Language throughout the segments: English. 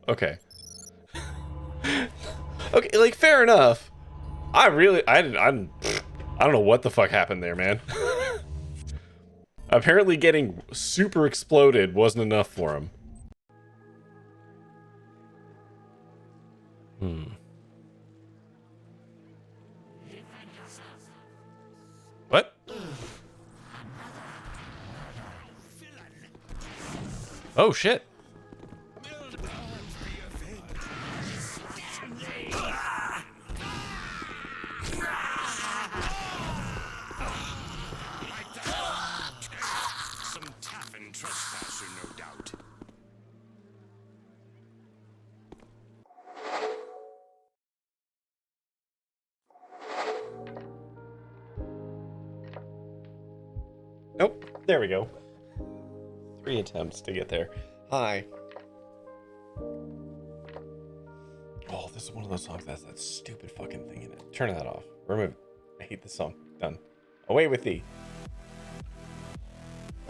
Okay. Okay, like, fair enough. I don't know what the fuck happened there, man. Apparently getting super exploded wasn't enough for him. What? Oh, shit. Some taffin trespasser, no doubt. Nope. There we go. 3 attempts to get there. Hi. Oh, this is one of those songs that has that stupid fucking thing in it. Turn that off. Remove it. I hate this song. Done. Away with thee.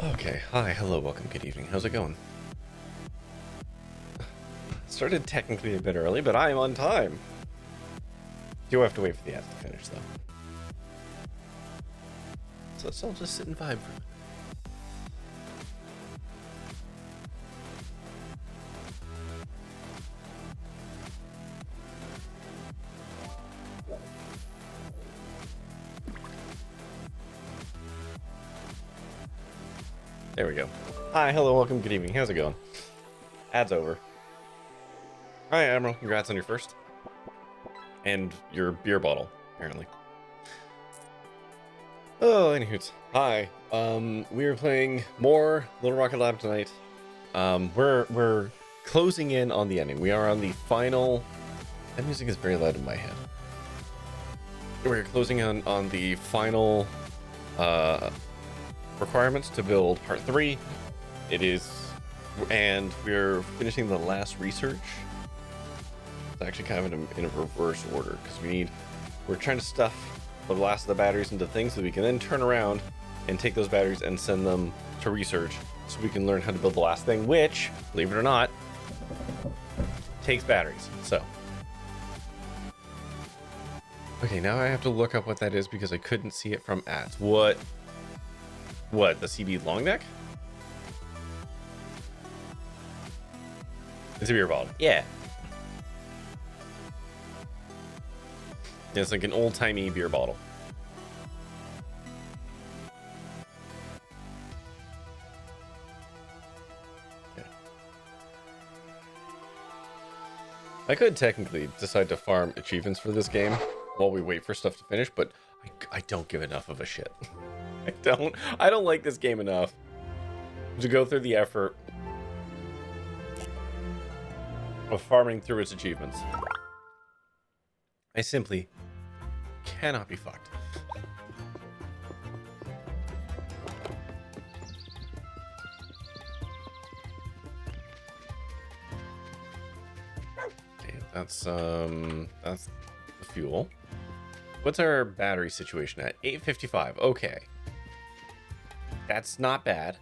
Okay. Hi. Hello. Welcome. Good evening. How's it going? Started technically a bit early, but I am on time. Do have to wait for the ads to finish, though. So let's all just sit and vibe for a minute. There we go. Hi, hello, welcome, good evening. How's it going? Ad's over. Hi, Admiral. Congrats on your first. And your beer bottle, apparently. Oh, anywho. Hi. We are playing more Little Rocket Lab tonight. We're closing in on the ending. We are on the final... That music is very loud in my head. We're closing on the final requirements to build part 3. It is, and we're finishing the last research. It's actually kind of in a reverse order because we're trying to stuff the last of the batteries into things so we can then turn around and take those batteries and send them to research so we can learn how to build the last thing, which, believe it or not, takes batteries. So okay, now I have to look up what that is because I couldn't see it from ads. What, the CB long neck? It's a beer bottle. Yeah. It's like an old-timey beer bottle. Okay. I could technically decide to farm achievements for this game while we wait for stuff to finish, but I don't give enough of a shit. I don't like this game enough to go through the effort of farming through its achievements. I simply cannot be fucked. Okay, that's the fuel. What's our battery situation at? 855. Okay. That's not bad.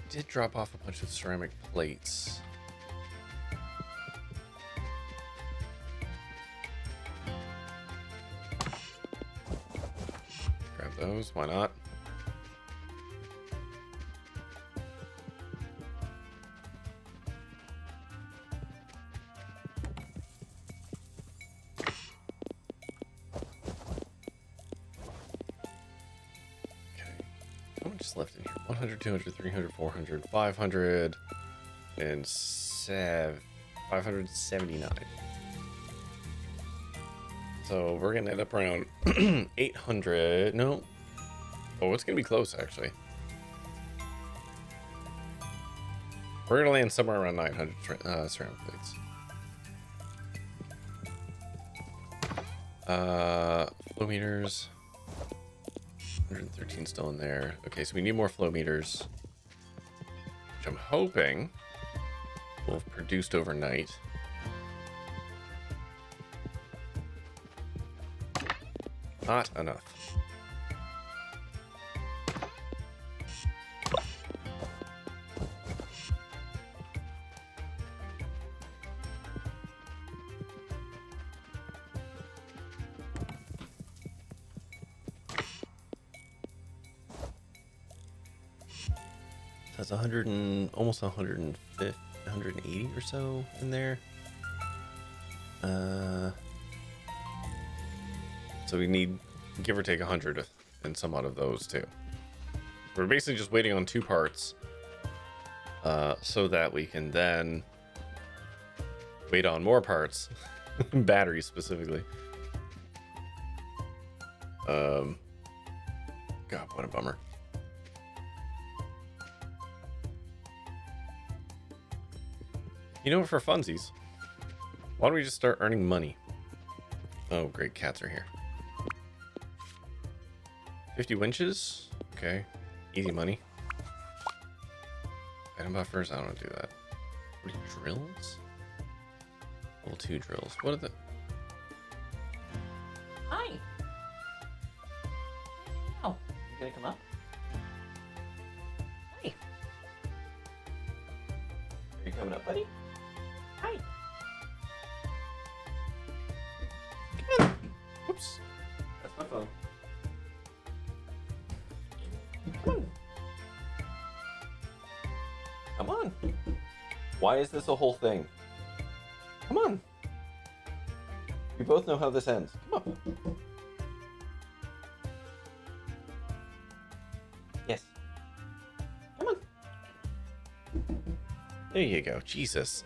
I did drop off a bunch of ceramic plates. Grab those, why not? Left in here 100, 200, 300, 400, 500, and 579. So we're gonna end up around 800. No, oh, it's gonna be close actually. We're gonna land somewhere around 900 ceramic plates. Flow meters. 113 still in there. Okay, so we need more flow meters, which I'm hoping will have produced overnight. not enough. That's 100 and almost 150, 180 or so in there. So we need, give or take, 100 and some out of those too. We're basically just waiting on 2 parts, so that we can then wait on more parts, batteries specifically. God, what a bummer. You know, for funsies, why don't we just start earning money? Oh, great, cats are here. 50 winches? Okay, easy money. Item buffers? I don't want to do that. What are drills? Level 2 drills. What are the... Hi. Oh, you gonna come up? Hi. Are you coming up, buddy? Hi. Come on. Whoops. That's my phone. Come on. Why is this a whole thing? Come on. We both know how this ends. Come on. Yes. Come on. There you go. Jesus.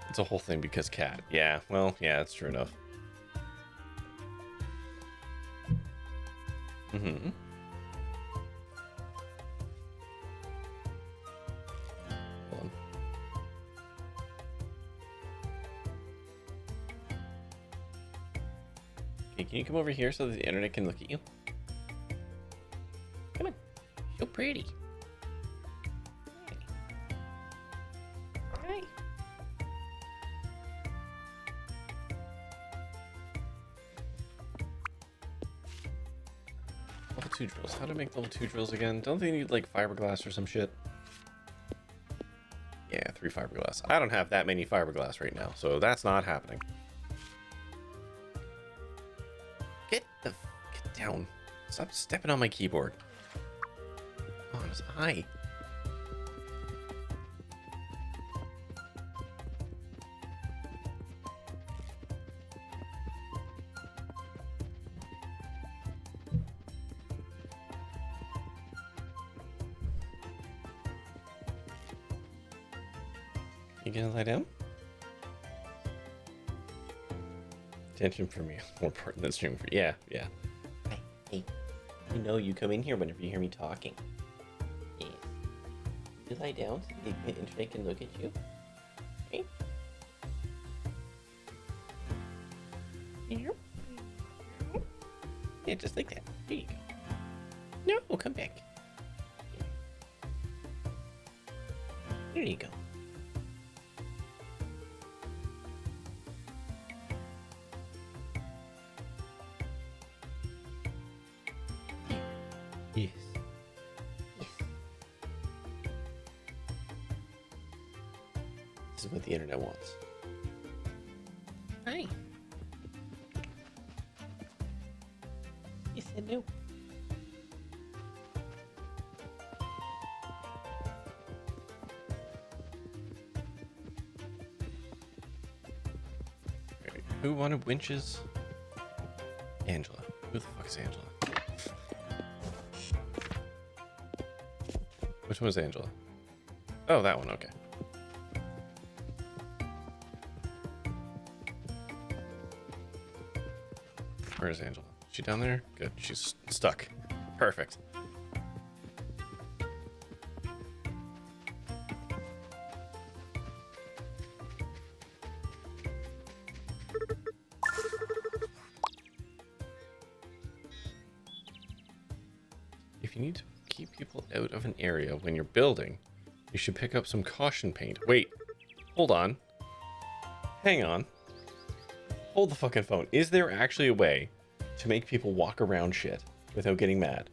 It's a whole thing because cat. Yeah, well, yeah, that's true enough. Mm-hmm. Hold on. Okay, can you come over here so that the internet can look at you? Come on. So pretty. Hi. Level 2 drills. How to make level 2 drills again? Don't they need like fiberglass or some shit? Yeah, 3 fiberglass. I don't have that many fiberglass right now, so that's not happening. Get down. Stop stepping on my keyboard. Come on, it's high. You gonna lie down? Attention for me is more important than stream for you. Yeah, yeah. Hey, hey. You know you come in here whenever you hear me talking. Yeah. You lie down so the internet can look at you. Okay? Yeah, just like that. There you go. No, come back. There you go. Yes. Yes. This is what the internet wants. Hi. You said no. Okay, who wanted winches? Angela. Who the fuck is Angela? Which one was Angela? Oh, that one. Okay. Where is Angela? Is she down there? Good. She's stuck. Perfect. If you need to keep people out of an area when you're building, you should pick up some caution paint. Wait, hold on. Hang on. hold the fucking phone. Is there actually a way to make people walk around shit without getting mad?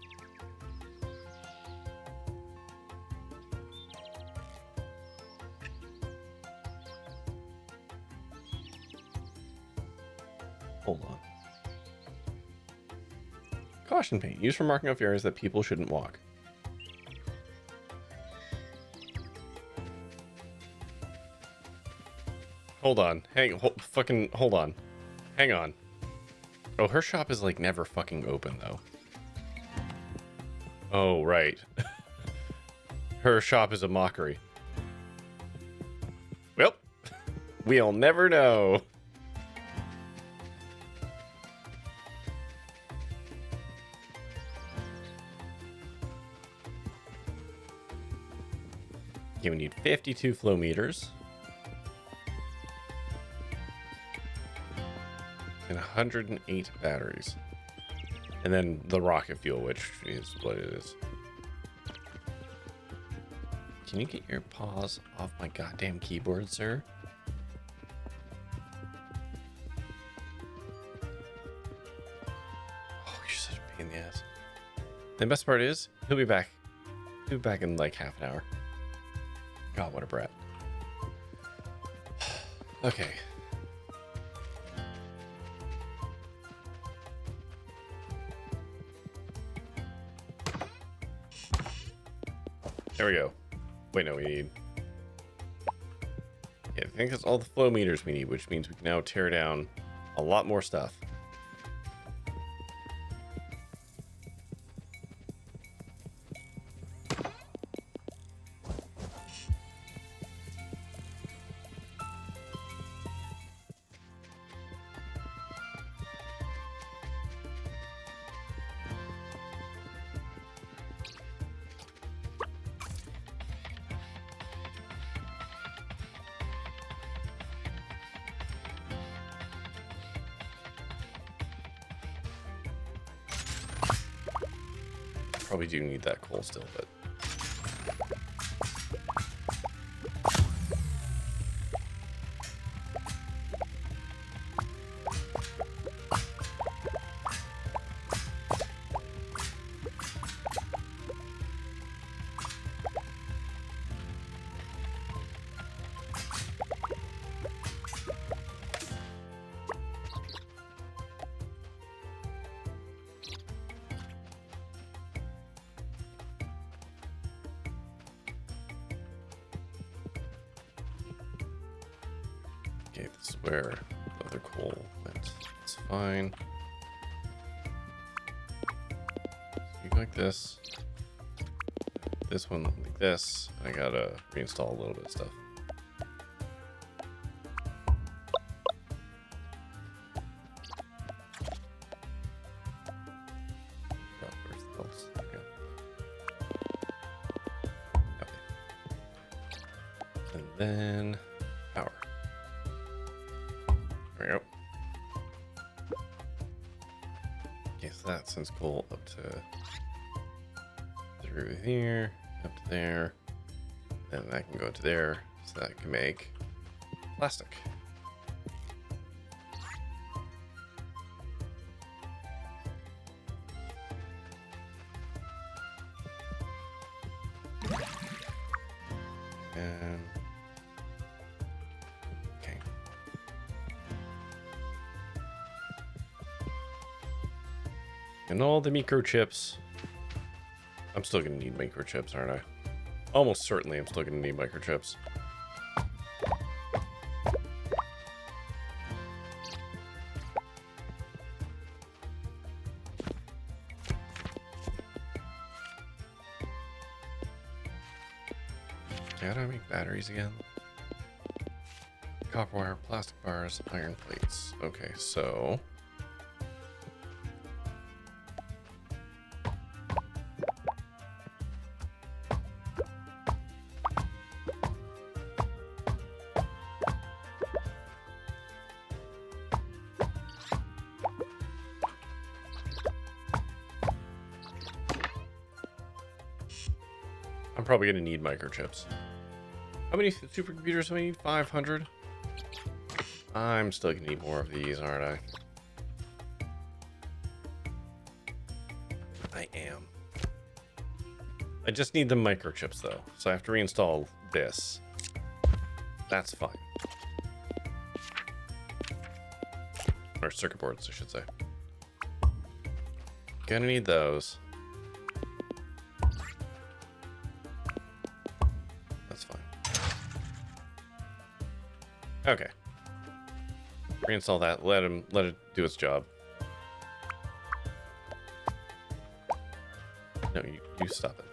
Hold on. Caution paint. Used for marking off areas that people shouldn't walk. Hold on. Hold on. Hang on. Oh, her shop is like never fucking open though. Oh, right. Her shop is a mockery. Well, we'll never know. Okay, we need 52 flow meters. And 108 batteries. And then the rocket fuel, which is what it is. Can you get your paws off my goddamn keyboard, sir? Oh, you're such a pain in the ass. The best part is, he'll be back. He'll be back in like half an hour. God, what a brat. Okay. There we go. Wait, no, we need... Yeah, I think that's all the flow meters we need, which means we can now tear down a lot more stuff. Probably do need that coal still, but... Okay, this is where the other coal went. It's fine. You go like this. This one like this. I gotta reinstall a little bit of stuff. Oh, where's the else? Okay. Okay. And then power. There we go. Okay, so that sends coal up to through here, up to there, and that can go to there, so that can make plastic. And okay. And all the microchips. I'm still gonna need microchips, aren't I? Almost certainly I'm still gonna need microchips. Okay, how do I make batteries again? Copper wire, plastic bars, iron plates. Okay, so... I'm probably going to need microchips. How many supercomputers do I need? 500? I'm still gonna need more of these, aren't I am. I just need the microchips though, so I have to reinstall this. That's fine. Or circuit boards, I should say. Gonna need those. That's fine. Okay. Reinstall that. Let it do its job. No, you stop it.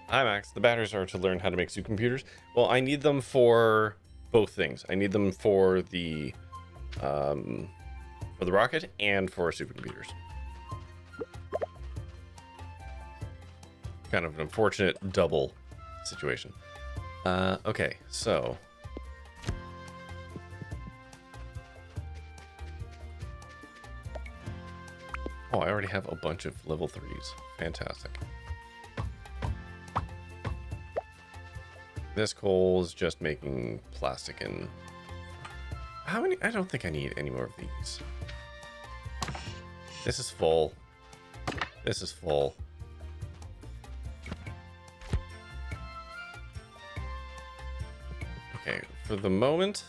Hi Max, the batteries are to learn how to make supercomputers. Well, I need them for both things. I need them for the rocket and for supercomputers. Kind of an unfortunate double situation. Okay, so oh, I already have a bunch of level 3s. Fantastic. This coal is just making plastic and... How many? I don't think I need any more of these. This is full. This is full. Okay, for the moment,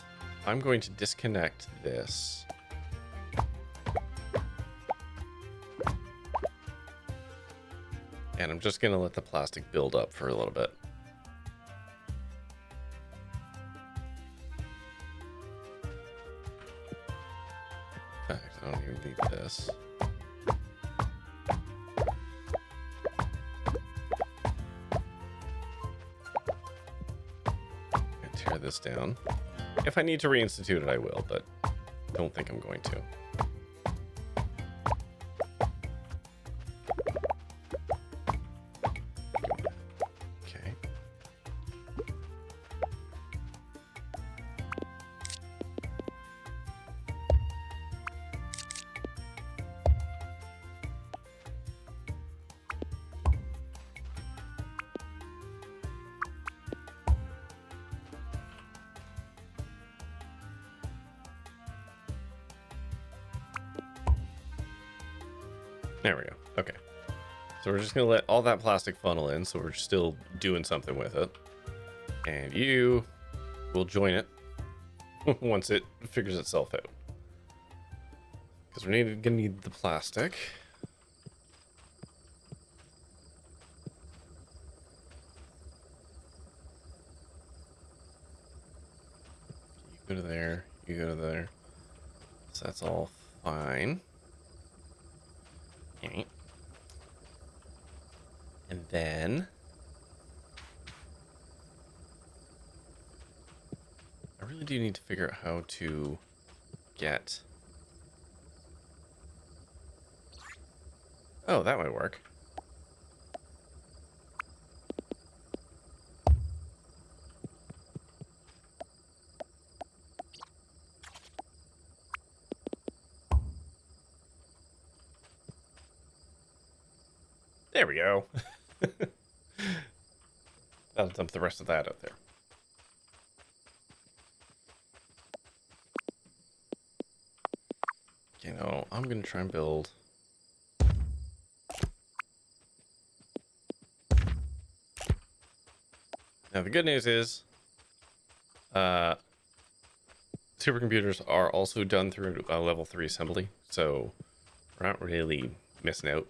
I'm going to disconnect this. And I'm just going to let the plastic build up for a little bit. In fact, I don't even need this. And tear this down. If I need to reinstitute it, I will, but don't think I'm going to. Okay. There we go. Okay. So we're just going to let all that plastic funnel in, so we're still doing something with it. And you will join it once it figures itself out. Because we're going to need the plastic. You go to there, you go to there. So that's all fine. Okay. And then I really do need to figure out how to get... Oh, that might work. There we go. That'll dump the rest of that out there. You know, I'm gonna try and build... Now the good news is, supercomputers are also done through a level 3 assembly, so we're not really missing out.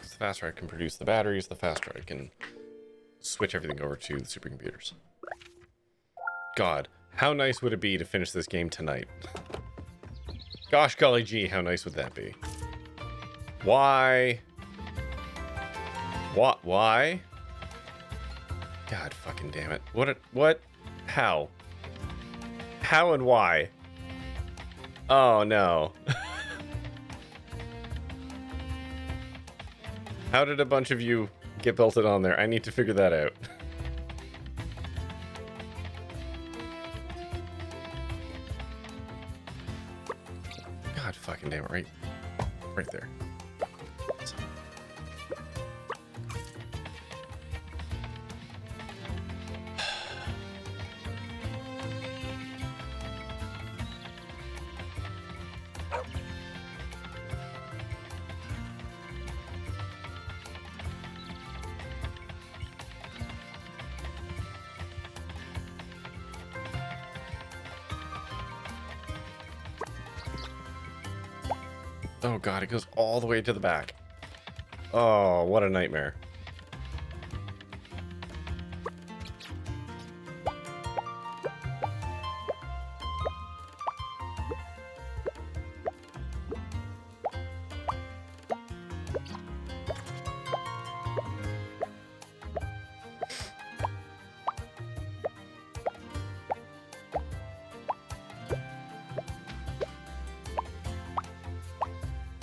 The faster I can produce the batteries, the faster I can switch everything over to the supercomputers. God, how nice would it be to finish this game tonight? Gosh golly gee, how nice would that be? Why? What? Why? God fucking damn it. What? How? How and why? Oh no. How did a bunch of you get belted on there? I need to figure that out. God fucking damn it, right there. Oh god, it goes all the way to the back. Oh, what a nightmare.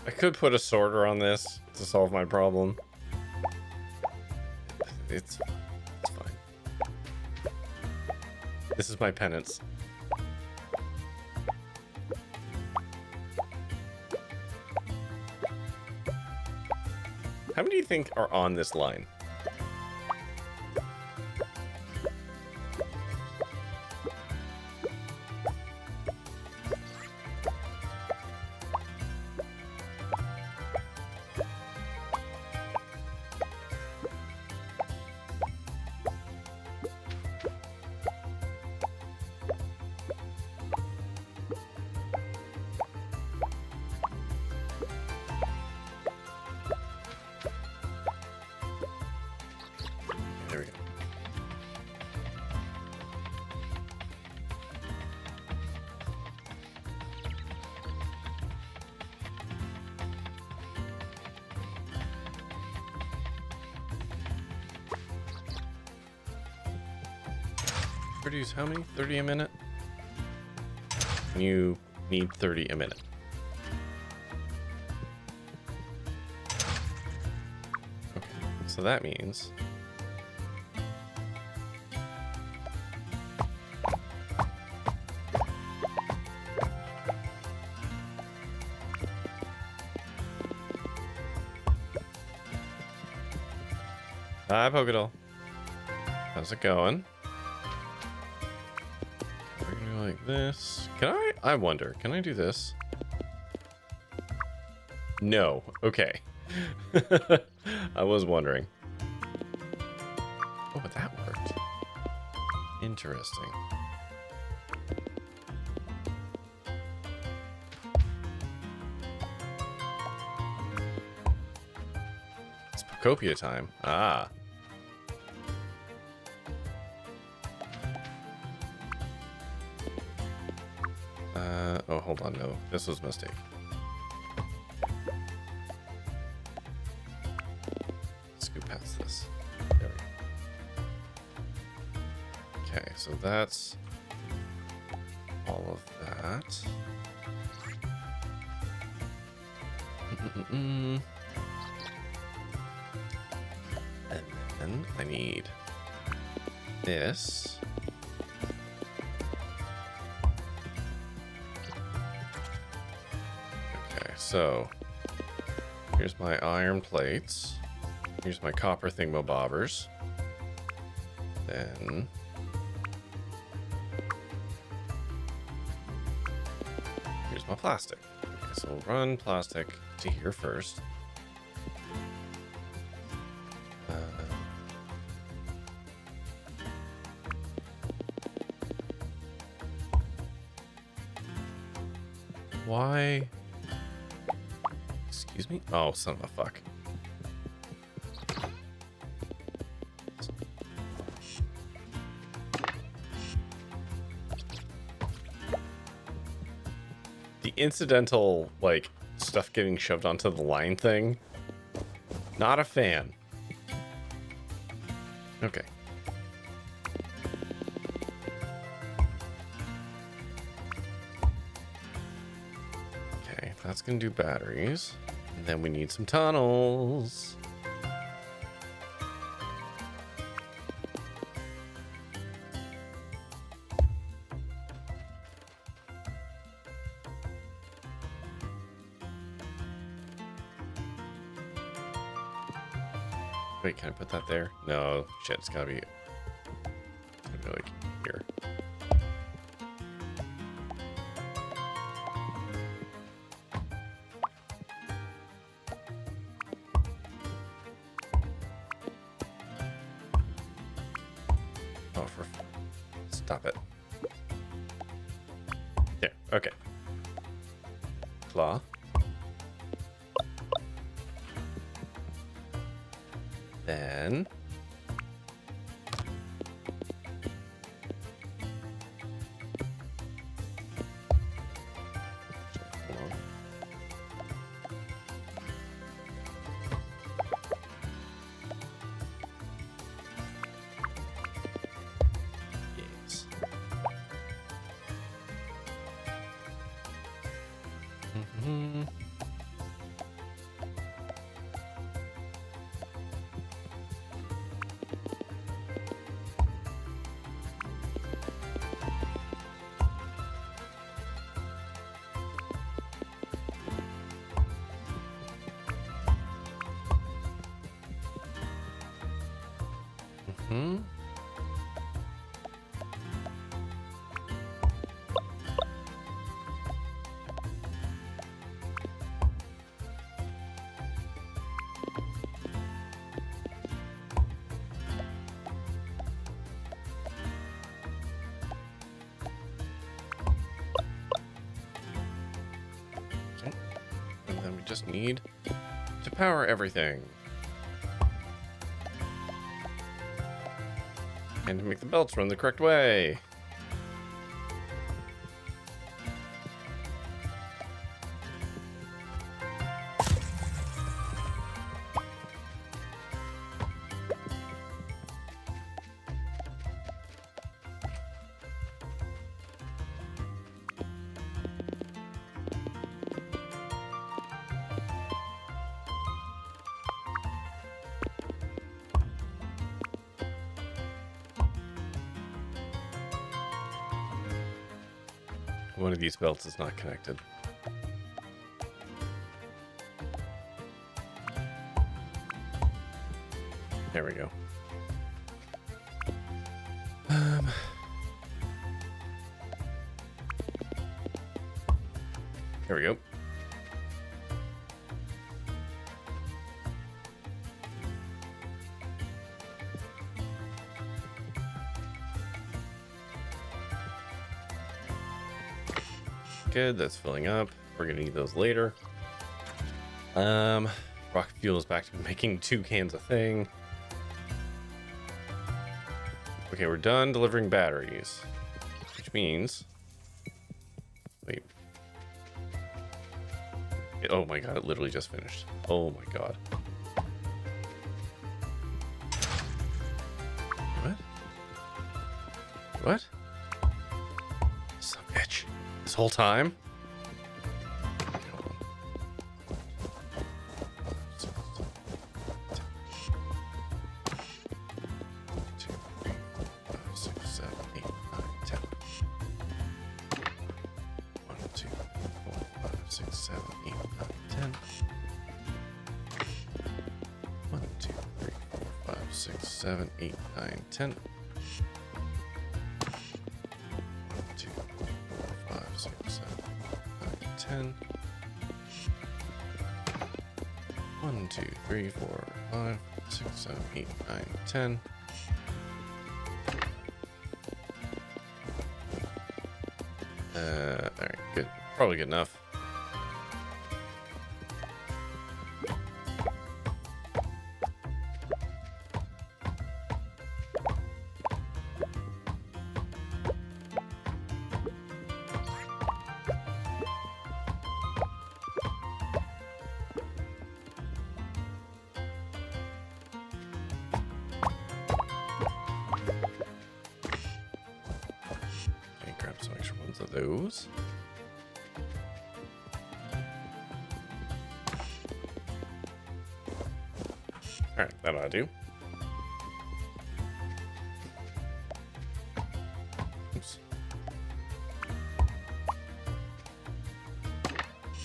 I could put a sorter on this to solve my problem. It's fine. This is my penance. How many do you think are on this line? There we go. Produce how many? 30 a minute? You need 30 a minute. Okay, so that means hi, Pokédoll. How's it going? We're gonna go like this. Can I wonder, can I do this? No. Okay. I was wondering. Oh, but that worked. Interesting. It's Pocopia time. Ah. Oh, hold on, no. This was a mistake. Scoot past this. There we go. Okay, so that's all of that. And then I need this. So, here's my iron plates. Here's my copper thingamabobbers. Then... here's my plastic. Okay, so we'll run plastic to here first. Why... Excuse me? Oh, son of a fuck. The incidental, like, stuff getting shoved onto the line thing. Not a fan. Okay. Okay, that's gonna do batteries. And then we need some tunnels. Wait, can I put that there? No, shit, it's gotta be like here. Oh, stop it. There, okay. Claw. Then hold on. Yes. Mm-hmm. Hmm. Okay. And then we just need to power everything. And to make the belts run the correct way. One of these belts is not connected. There we go. There we go. Good, that's filling up. We're gonna need those later. Rocket fuel is back to making 2 cans a thing. Okay, we're done delivering batteries, which means, wait. Oh my god, it literally just finished. Oh my god. What? What? Son of a bitch. This whole time? Seven, 8, 9, 10. 1, 2, 3, 4, 5, 6, 7, 8, 9, 10. 1, 2, 3, 4, 5, 6, 7, 8, 9, 10. Alright, good. Probably good enough. Grab some extra ones of those. Alright, that ought to do. Oops.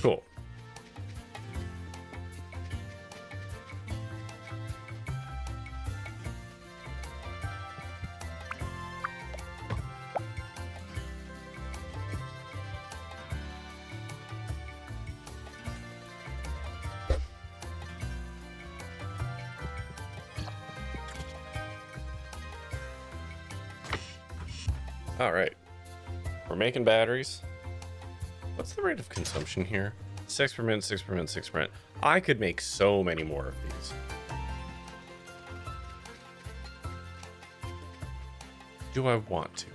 Cool. All right. We're making batteries. What's the rate of consumption here? 6 per minute, 6 per minute, 6 per minute. I could make so many more of these. Do I want to?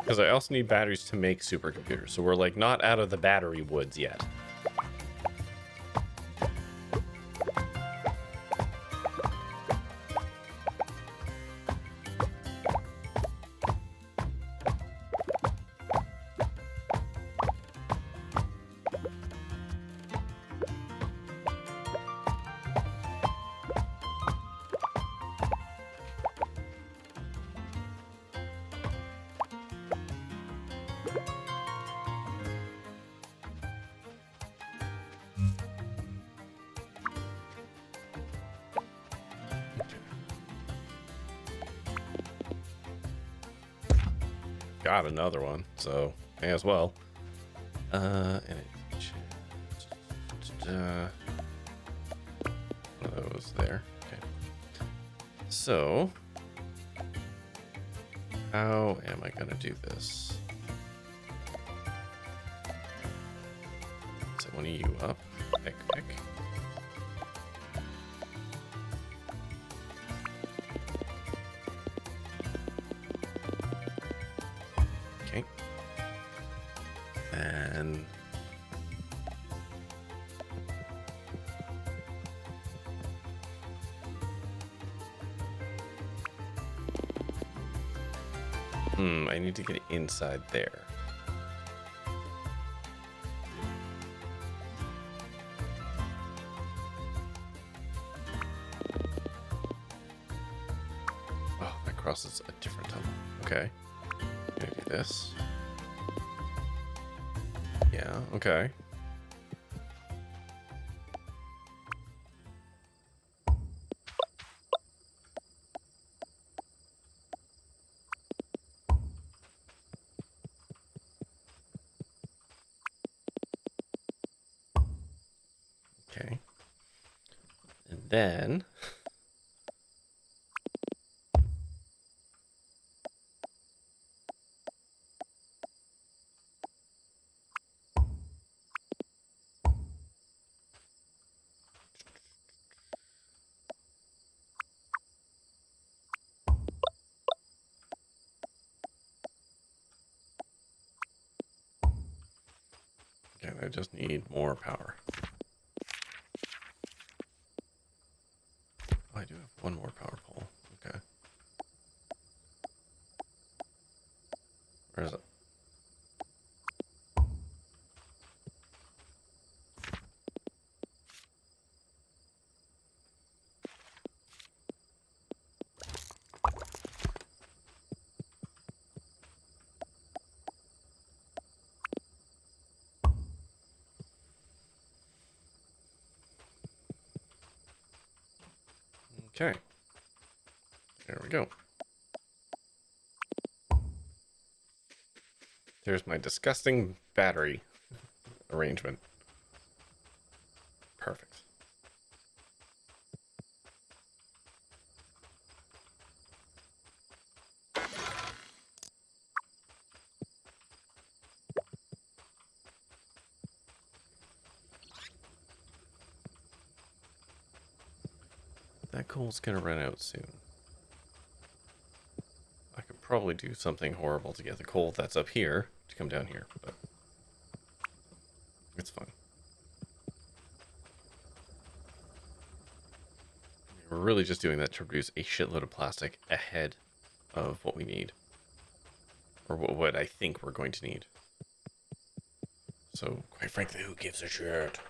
Because I also need batteries to make supercomputers, so we're like not out of the battery woods yet. Got another one, so may as well. And one of those there. Okay. So, how am I gonna do this? Set one of you up. Pick, pick. Okay. And I need to get it inside there. Oh, that crosses a different tunnel. Okay. Gonna do this. Yeah, okay. Okay. And then okay, I just need more power. Oh, I do have one more power pole. Okay. Where is it? Okay. There we go. There's my disgusting battery arrangement. Perfect. That coal's gonna run out soon. I could probably do something horrible to get the coal that's up here to come down here, but it's fine. We're really just doing that to produce a shitload of plastic ahead of what we need. Or what I think we're going to need. So, quite frankly, who gives a shit?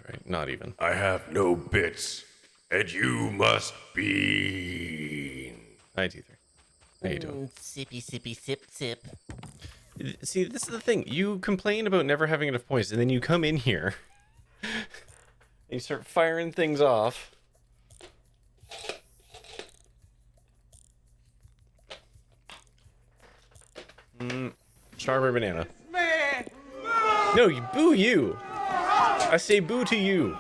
right? Not even. I have no bits, and you must be. Hi, T3. How you doing? Sippy, sippy, sip, sip. See, this is the thing. You complain about never having enough points, and then you come in here and you start firing things off. Strawberry banana. No, you boo you. I say boo to you.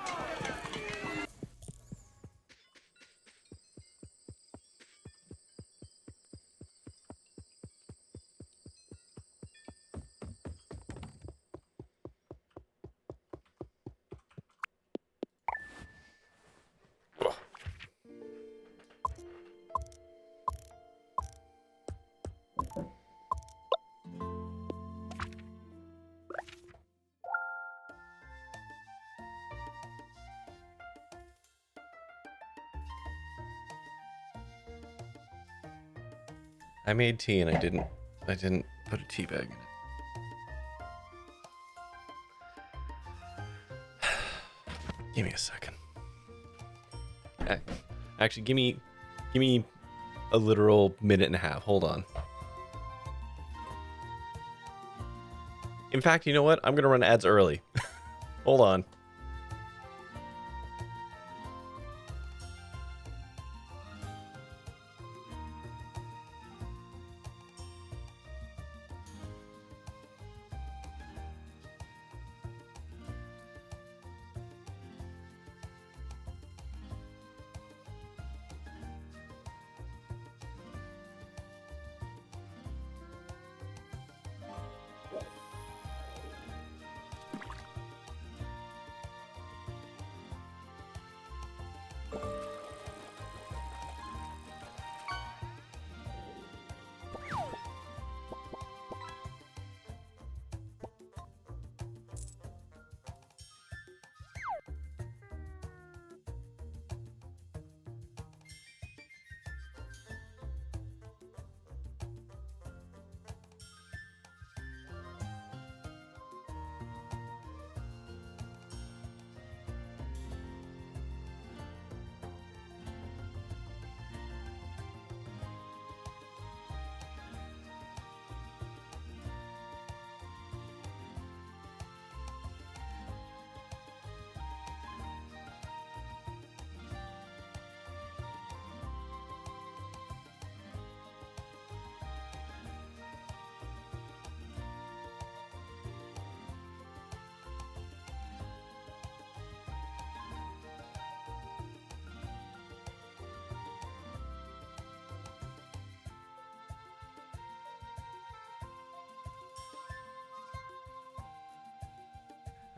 I made tea and I didn't put a tea bag in it. Give me a second. Actually, give me a literal minute and a half. Hold on. In fact, you know what? I'm gonna run ads early. Hold on.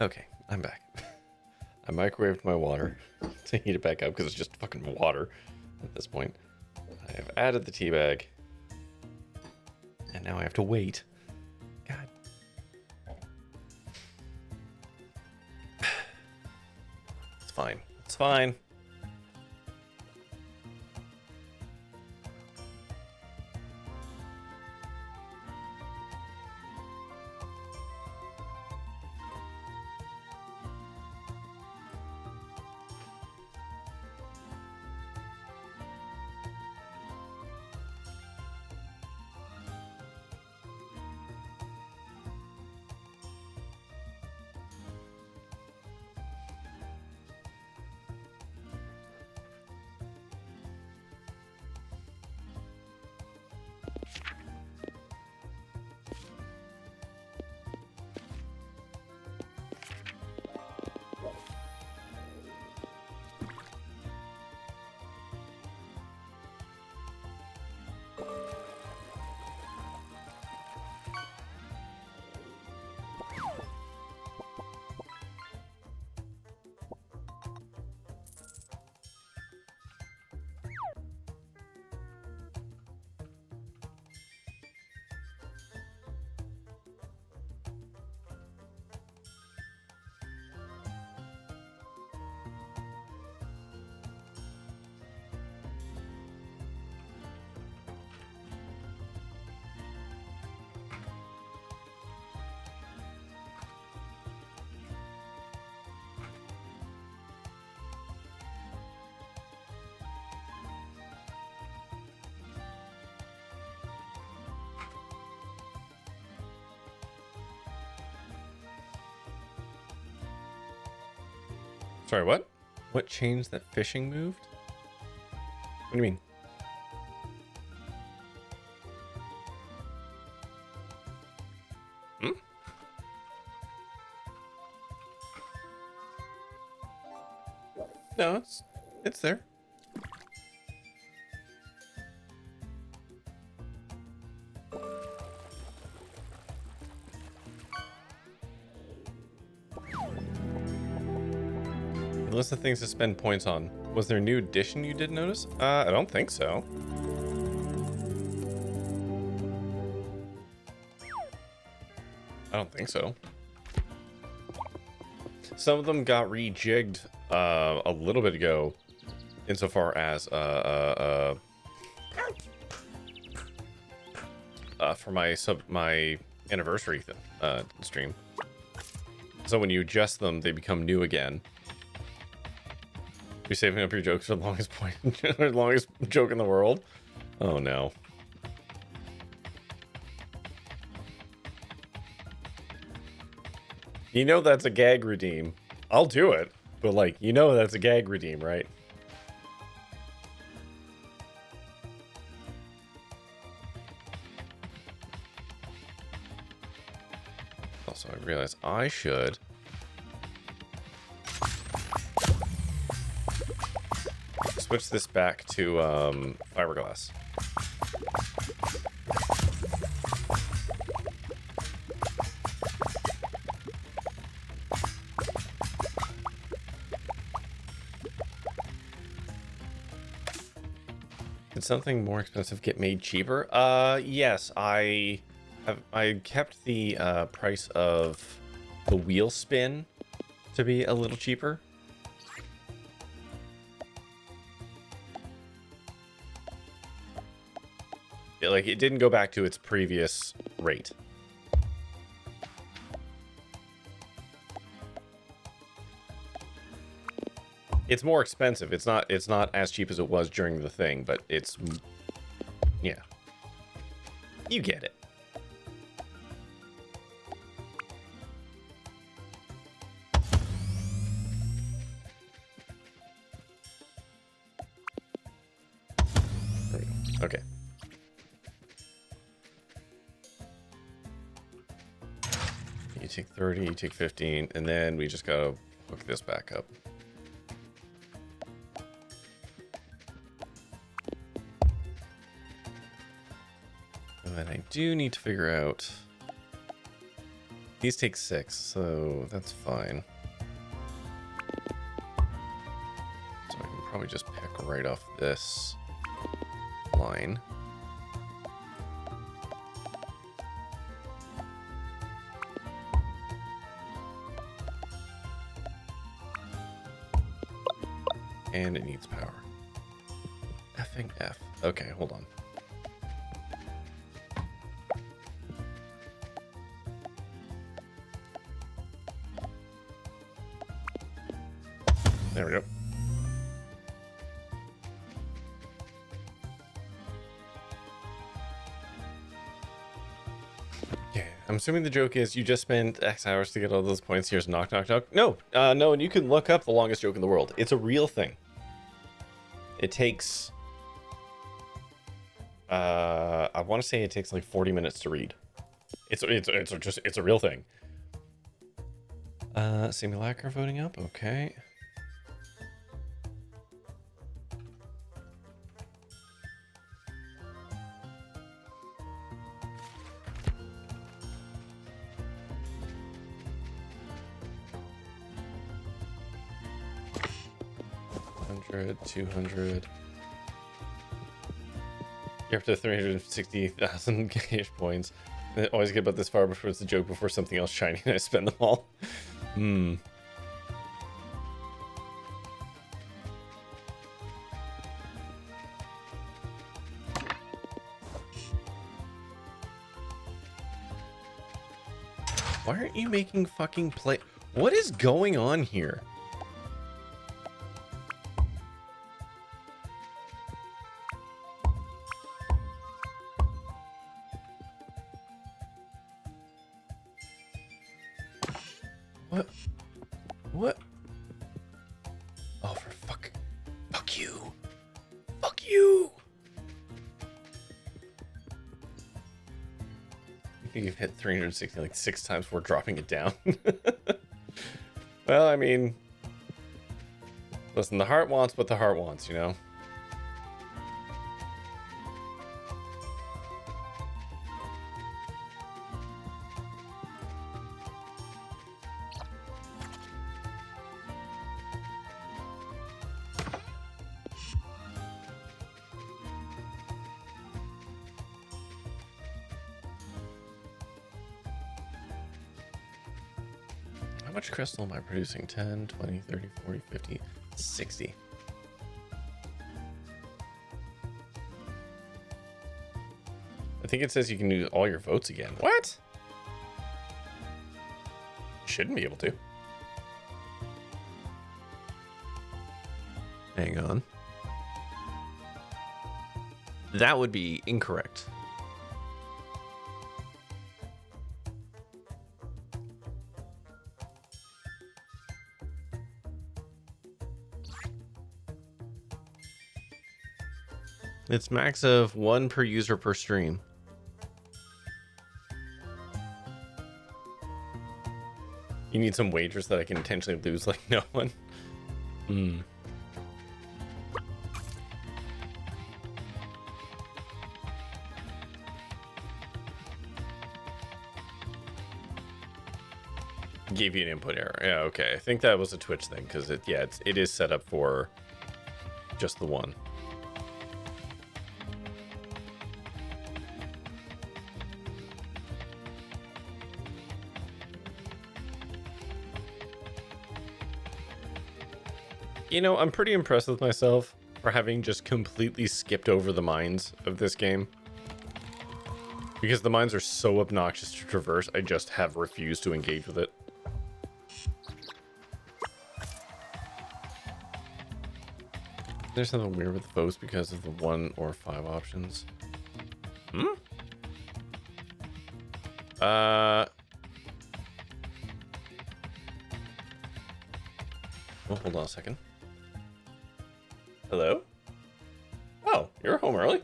Okay, I'm back. I microwaved my water to heat it back up because it's just fucking water at this point. I have added the tea bag. And now I have to wait. God. It's fine. It's fine. Sorry, what? What changed that fishing moved? What do you mean? Hmm? No, it's there. List of things to spend points on. Was there a new addition you did notice? I don't think so. I don't think so. Some of them got rejigged a little bit ago, insofar as for my anniversary stream. So when you adjust them, they become new again. You're saving up your jokes for the longest point, or longest joke in the world. Oh no. You know that's a gag redeem. I'll do it, but like, you know that's a gag redeem, right? Also, I realized I should switch this back to fiberglass. Did something more expensive get made cheaper? Yes, I kept the price of the wheel spin to be a little cheaper. It didn't go back to its previous rate. It's more expensive. It's not as cheap as it was during the thing, but it's, yeah. You get it. There we go. Okay. You take 30, you take 15, and then we just gotta hook this back up. And then I do need to figure out... These take 6, so that's fine. So I can probably just pick right off this line. And it needs power. Effing F. Okay, hold on. There we go. Yeah, I'm assuming the joke is you just spent X hours to get all those points. Here's knock, knock, knock. No, no, and you can look up the longest joke in the world. It's a real thing. It takes, I want to say it takes like 40 minutes to read. It's a real thing. Simulacra voting up, okay. $100, $200. You're up to 360,000 cash points. I always get about this far before it's a joke, before something else shiny and I spend them all. Hmm. Why aren't you making fucking play? What is going on here? What? What? you've hit 360 like 6 times before dropping it down. Well, I mean, listen, the heart wants what the heart wants, you know? How much crystal am I producing? 10, 20, 30, 40, 50, 60. I think it says you can do all your votes again. What? Shouldn't be able to. Hang on. That would be incorrect. It's max of 1 per user per stream. You need some wagers that I can intentionally lose like no one. Gave you an input error. Yeah, okay. I think that was a Twitch thing because it is set up for just the one. You know, I'm pretty impressed with myself for having just completely skipped over the mines of this game. Because the mines are so obnoxious to traverse, I just have refused to engage with it. There's something weird with votes because of the 1 or 5 options. Oh, hold on a second. Hello? Oh, you're home early?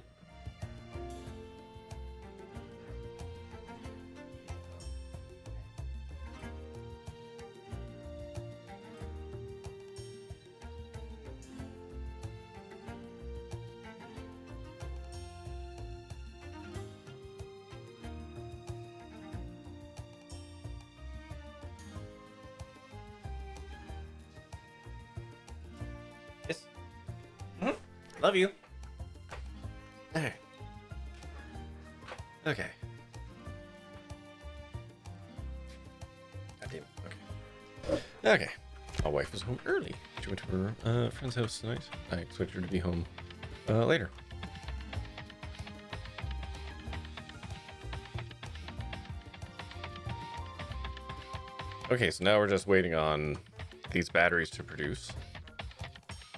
Yes. Love you. Okay. Okay. God damn it. Okay. Okay. My wife is home early. She went to her friend's house tonight. I expect her to be home later. Okay, so now we're just waiting on these batteries to produce.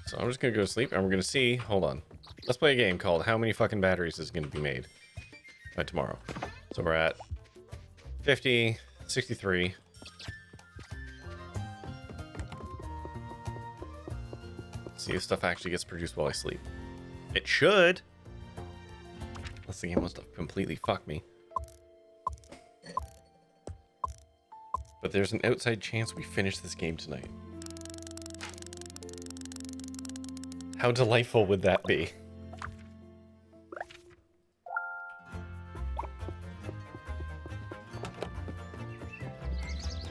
So I'm just gonna go to sleep and we're gonna see. Hold on. Let's play a game called How Many Fucking Batteries Is Gonna Be Made by tomorrow. So we're at 50, 63. See if stuff actually gets produced while I sleep. It should. Unless the game wants to completely fuck me. But there's an outside chance we finish this game tonight. How delightful would that be?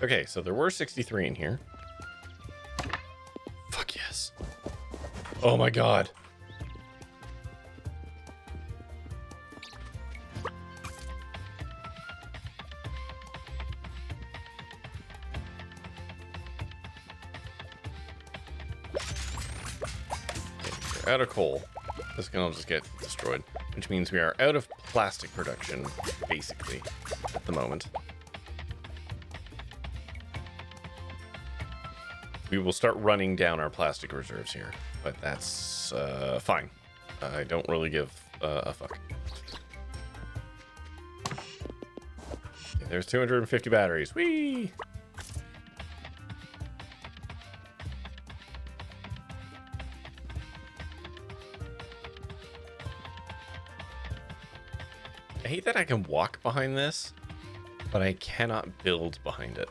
Okay, so there were 63 in here. Fuck yes. Oh my god. Out of coal. This can all just get destroyed, which means we are out of plastic production, basically, at the moment. We will start running down our plastic reserves here, but that's fine. I don't really give a fuck. Okay, there's 250 batteries. Whee! I hate that I can walk behind this, but I cannot build behind it.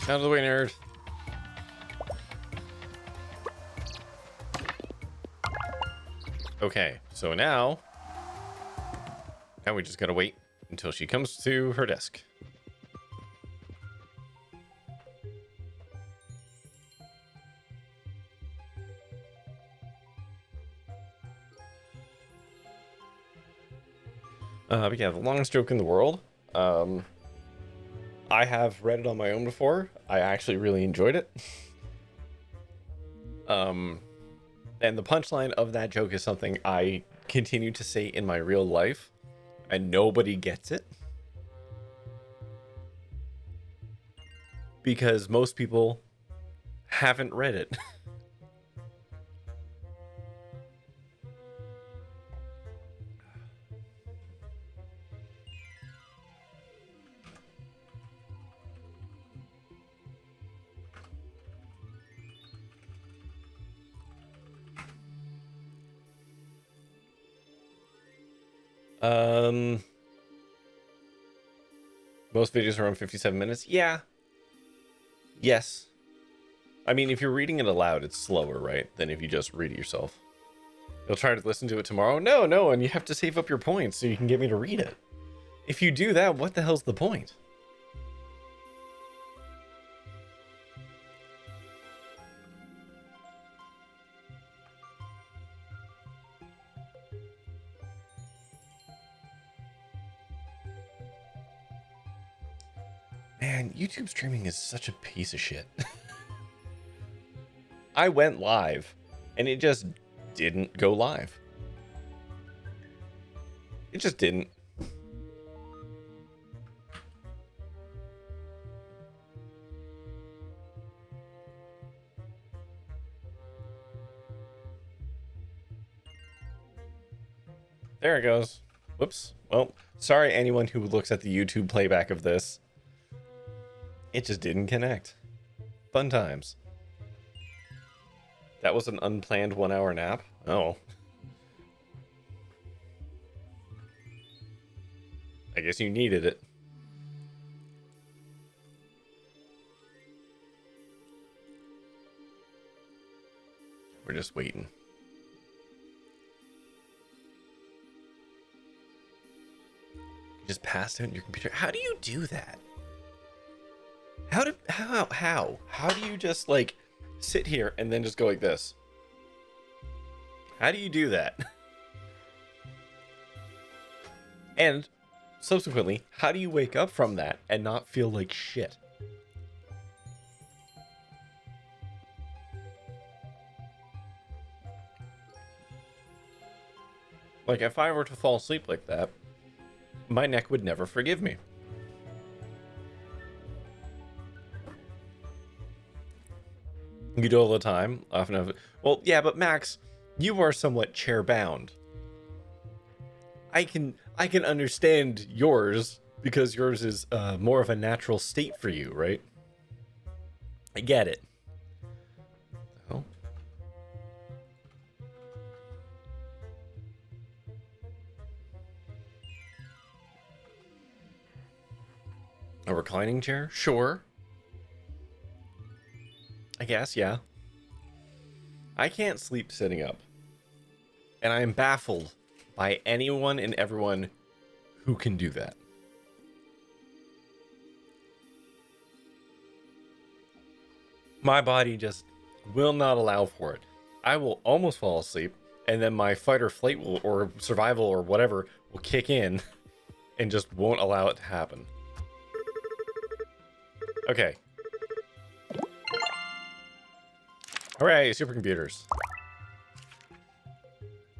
Out of the way, nerd. Okay, so now we just gotta wait until she comes to her desk. But yeah, the longest joke in the world. I have read it on my own before. I actually really enjoyed it. And the punchline of that joke is something I continue to say in my real life, and nobody gets it. Because most people haven't read it. Most videos are around 57 minutes. Yeah. Yes. I mean, if you're reading it aloud, it's slower, right? Than if you just read it yourself. You'll try to listen to it tomorrow? No, and you have to save up your points so you can get me to read it. If you do that, what the hell's the point? Man, YouTube streaming is such a piece of shit. I went live, and it just didn't go live. It just didn't. There it goes. Whoops. Well, sorry anyone who looks at the YouTube playback of this. It just didn't connect. Fun times. That was an unplanned 1-hour nap? Oh. I guess you needed it. We're just waiting. You just passed out your computer. How do you do that? How do you just like sit here and then just go like this? How do you do that? And subsequently, how do you wake up from that and not feel like shit? Like, if I were to fall asleep like that, my neck would never forgive me. You do all the time. Often have. Well, yeah, but Max, you are somewhat chair bound. I can understand yours because yours is more of a natural state for you, right? I get it. Oh. A reclining chair? Sure. I guess, yeah. I can't sleep sitting up. And I am baffled by anyone and everyone who can do that. My body just will not allow for it. I will almost fall asleep, and then my fight or flight will, or survival or whatever will kick in and just won't allow it to happen. Okay. Hooray, supercomputers.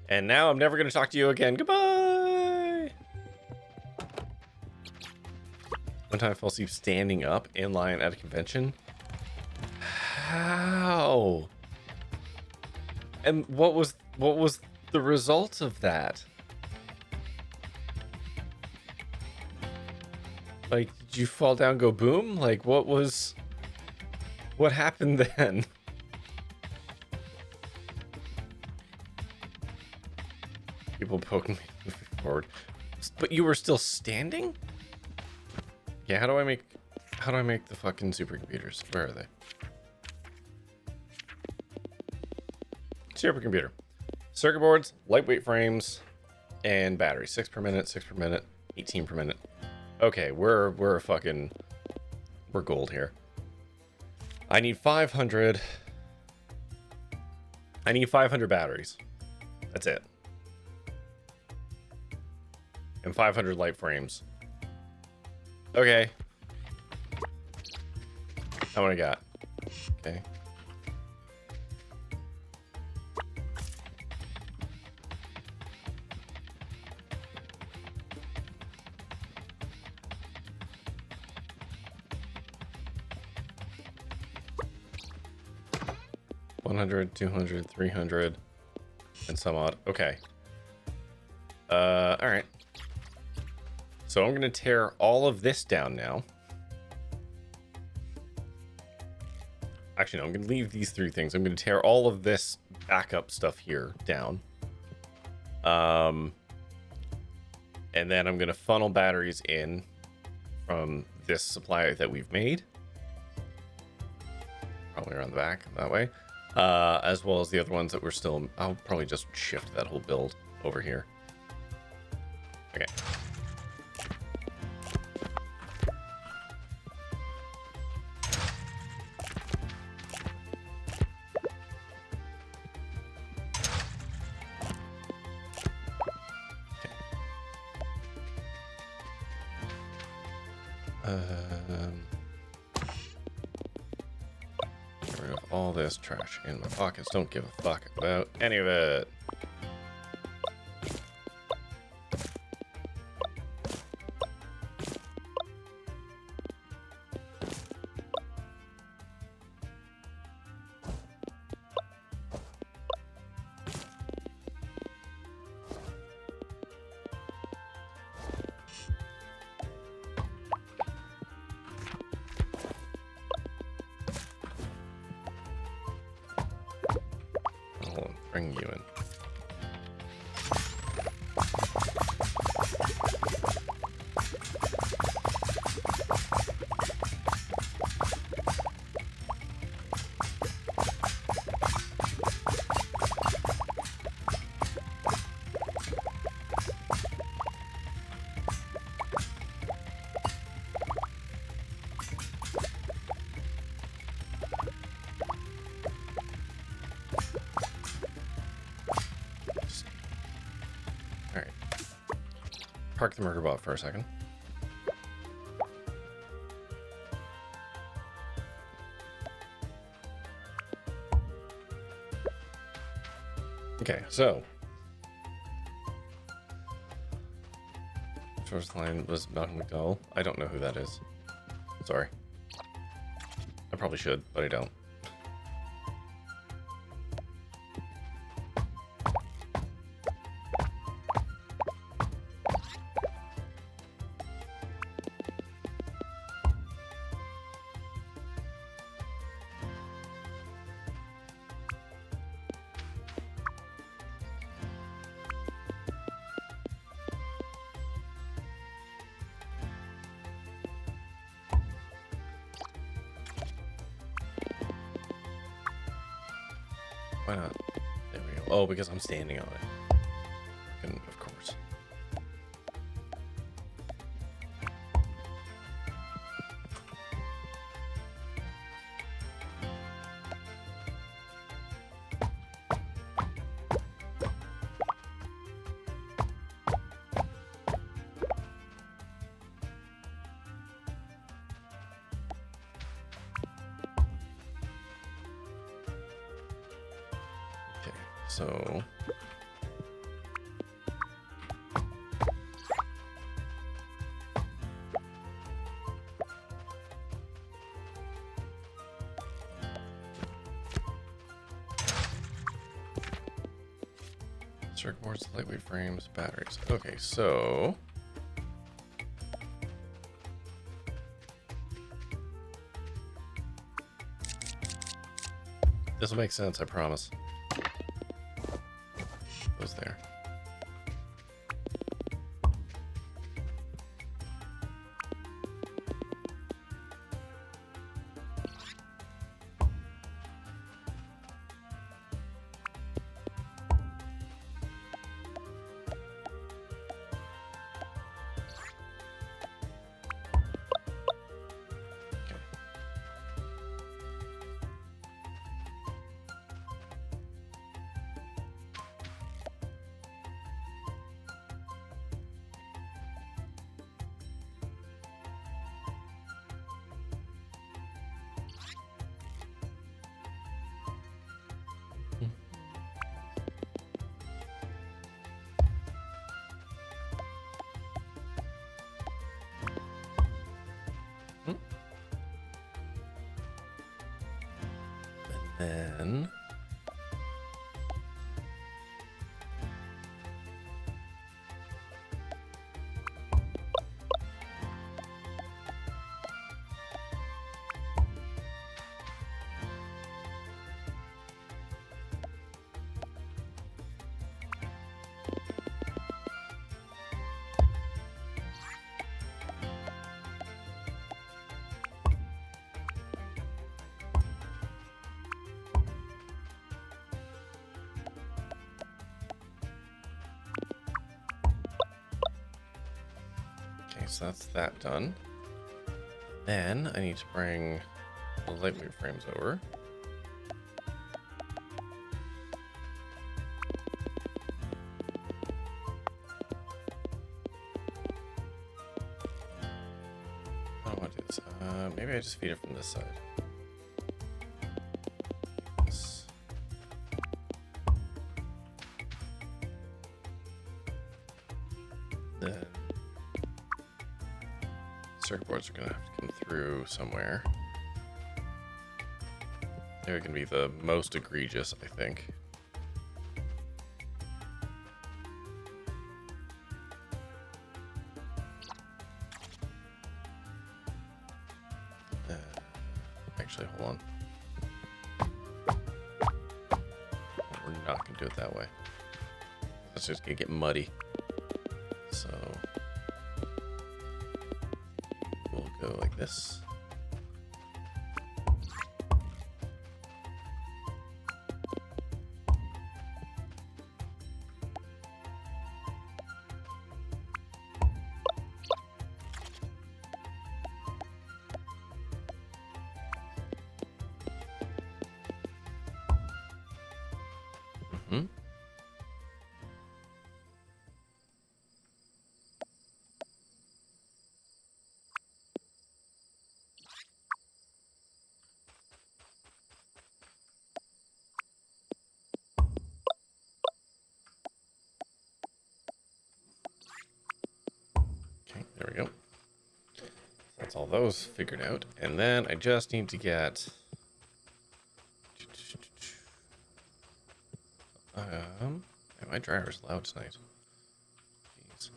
And now I'm never going to talk to you again. Goodbye! One time I fell asleep standing up in line at a convention. How? And what was the result of that? Like, did you fall down, go boom? Like, what happened then? People poking me forward. But you were still standing? Yeah, how do I make the fucking supercomputers? Where are they? Supercomputer. Circuit boards, lightweight frames, and batteries. 6 per minute, 6 per minute, 18 per minute. Okay, we're gold here. I need 500. I need 500 batteries. That's it. And 500 light frames. Okay. How many I got? Okay. $100, $200, $300, and some odd. Okay. All right. So I'm gonna tear all of this down now. Actually, no, I'm gonna leave these 3 things. I'm gonna tear all of this backup stuff here down. And then I'm gonna funnel batteries in from this supply that we've made. Probably around the back that way. As well as the other ones that we're still... I'll probably just shift that whole build over here. Okay. Get rid of all this trash in my pockets. Don't give a fuck about any of it. Bring you in. Park the murder bot for a second. Okay, so first line was Malcolm McDowell. I don't know who that is. Sorry. I probably should, but I don't. Why not? There we go. Oh, because I'm standing on it. And of course. So circuit boards, lightweight frames, batteries. Okay, so this will make sense, I promise. Goes there. Then okay, so that's that done. Then I need to bring the lightweight frames over. I don't want to do this. Maybe I just feed it from this side. This. Then circuit boards are going to have to come through somewhere. They're going to be the most egregious, I think. Actually, hold on. We're not going to do it that way. That's just going to get muddy. So we'll go like this. Mm-hmm. Okay, there we go. That's all those figured out. And then I just need to get man, my dryer's loud tonight. Jeez.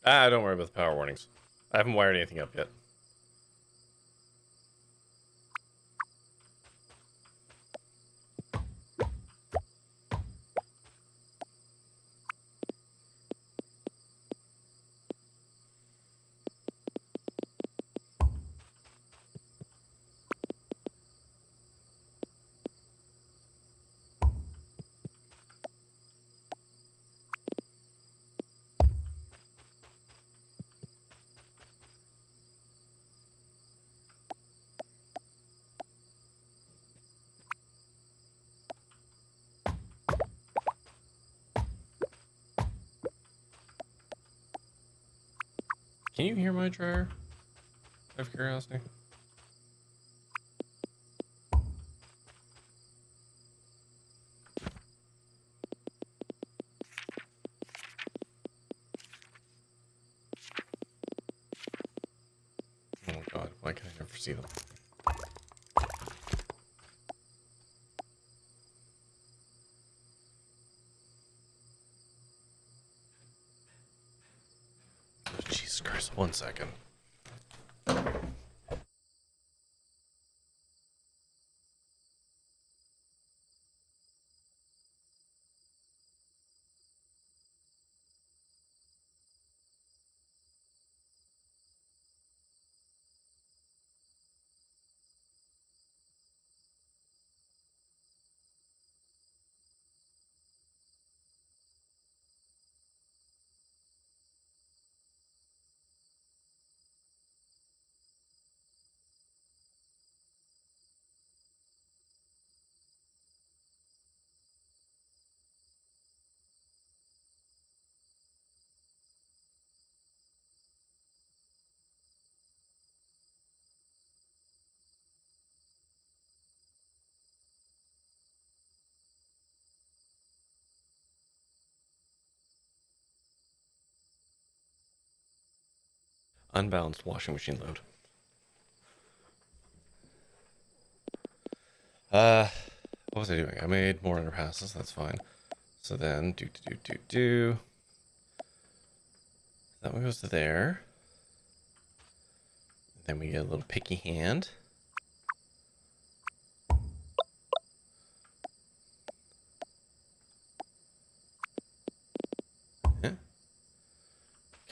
Don't worry about the power warnings. I haven't wired anything up yet. Can you hear my dryer? Out of curiosity. Oh god, why can I never see them? Oh, Jesus Christ, 1 second. Unbalanced washing machine load. What was I doing? I made more underpasses, that's fine. So then, do. That one goes to there. Then we get a little picky hand. Yeah.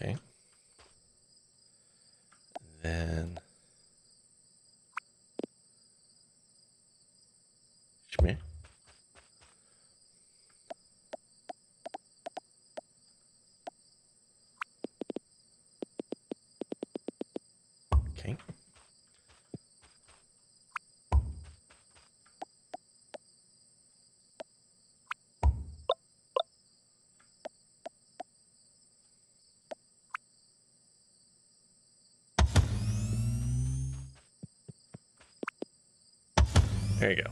Okay. Then Schmidt. Okay. There you go.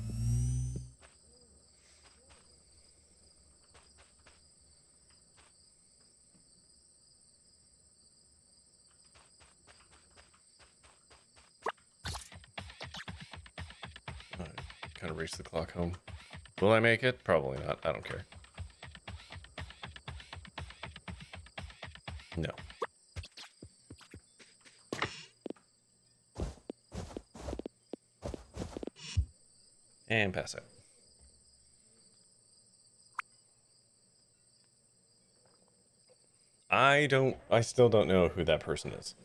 Kind of race the clock home. Will I make it? Probably not. I don't care. No. And pass it. I still don't know who that person is.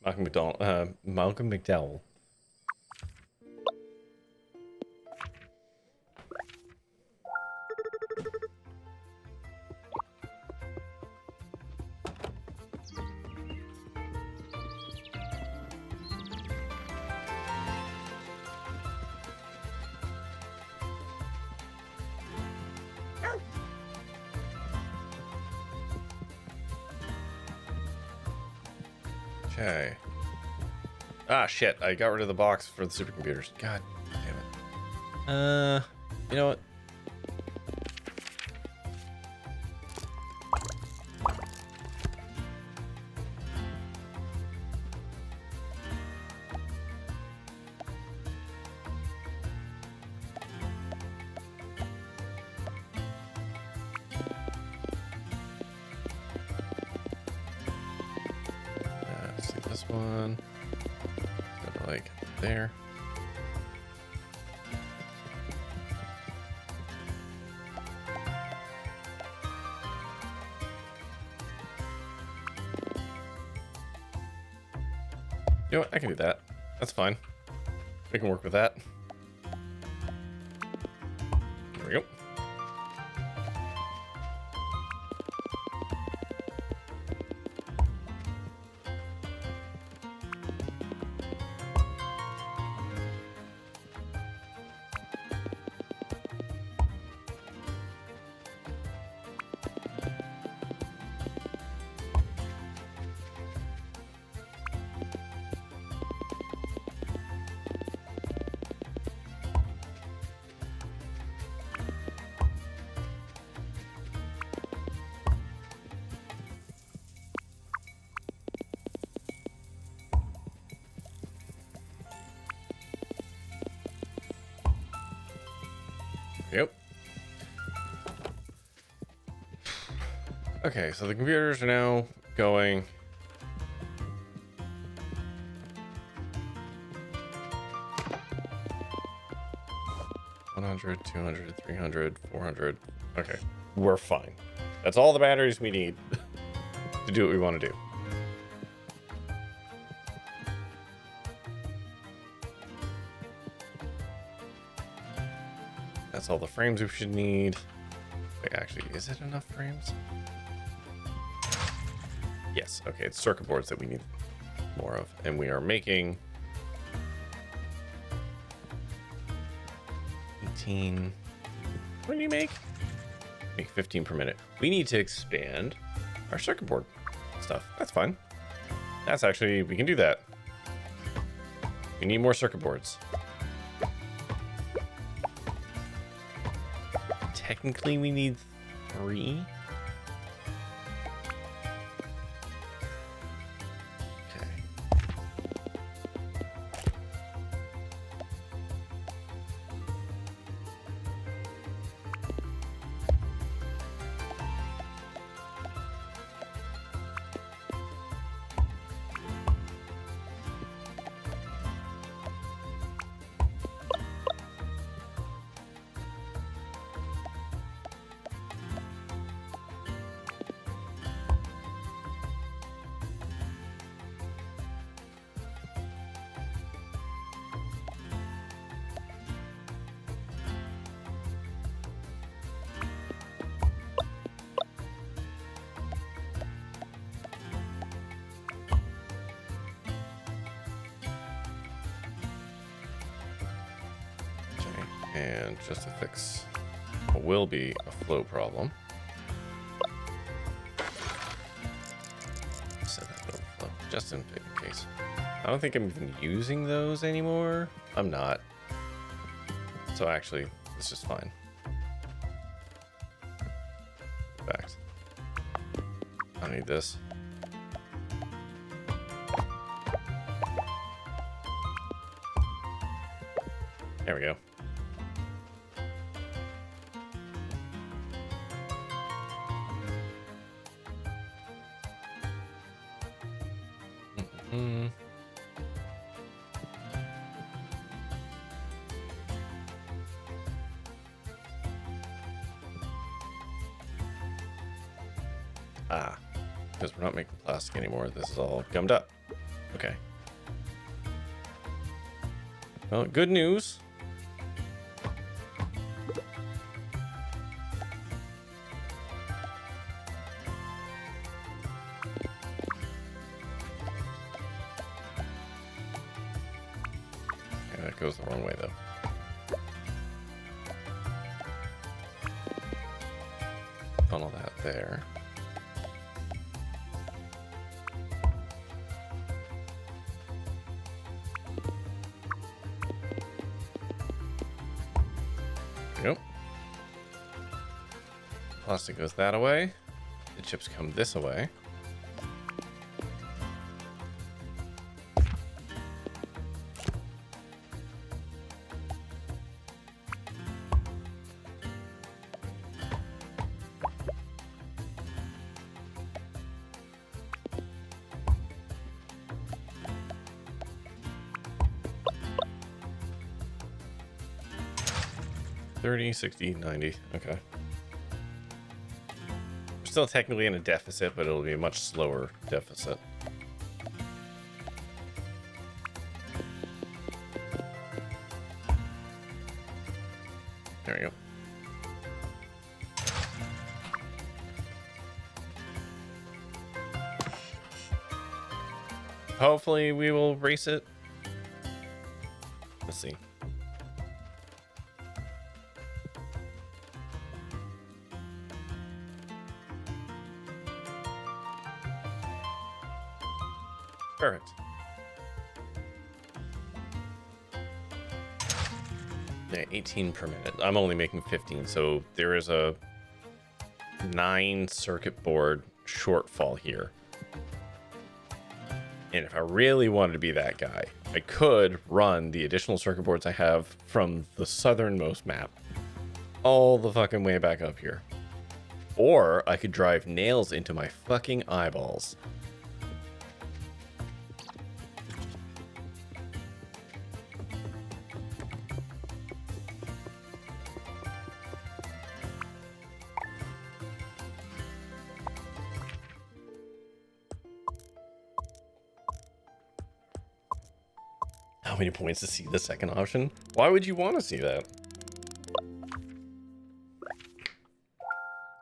Malcolm McDowell. Okay. Ah, shit. I got rid of the box for the supercomputers. God damn it. You know what? Let's see this one. Got like there. You know what? I can do that. That's fine. We can work with that. There we go. Okay, so the computers are now going. $100, $200, $300, $400. Okay, we're fine. That's all the batteries we need to do what we want to do. That's all the frames we should need. Wait, actually, is it enough frames? Yes, okay, it's circuit boards that we need more of. And we are making 18. What do you make? Make 15 per minute. We need to expand our circuit board stuff. That's fine. That's actually, we can do that. We need more circuit boards. Technically, we need 3. Okay. And just to fix what will be a flow problem. Set that overflow, just in case. I don't think I'm even using those anymore. I'm not. So actually, it's just fine. In fact, I don't need this. There we go. Ah, because we're not making plastic anymore. This is all gummed up. Okay. Well, good news. Okay, that goes the wrong way, though. Funnel that there. Nope. Plastic goes that away. The chips come this away. $30, $60, $90. Okay. We're still technically in a deficit, but it'll be a much slower deficit. There we go. Hopefully we will race it. Let's see. Perfect. Yeah, 18 per minute. I'm only making 15, so there is a 9 circuit board shortfall here. And if I really wanted to be that guy, I could run the additional circuit boards I have from the southernmost map all the fucking way back up here. Or I could drive nails into my fucking eyeballs. How many points to see the second option? Why would you want to see that?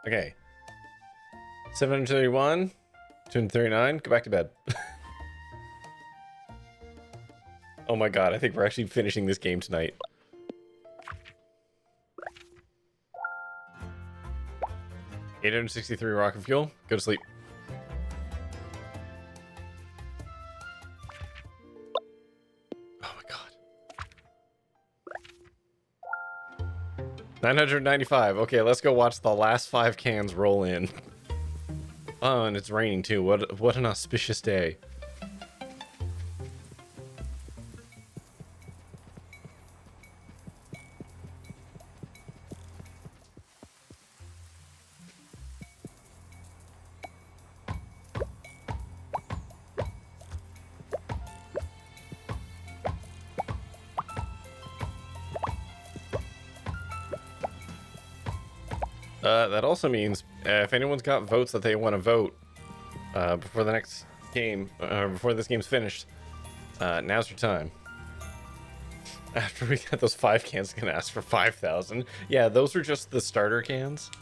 Okay. 731, 239, go back to bed. Oh my god, I think we're actually finishing this game tonight. $863 rocket fuel, go to sleep. Oh my god. 995, okay, let's go watch the last 5 cans roll in. Oh, and it's raining too, what an auspicious day. That also means if anyone's got votes that they want to vote before the next game, before this game's finished, now's your time. After we get those 5 cans, gonna ask for 5,000. Yeah, those are just the starter cans.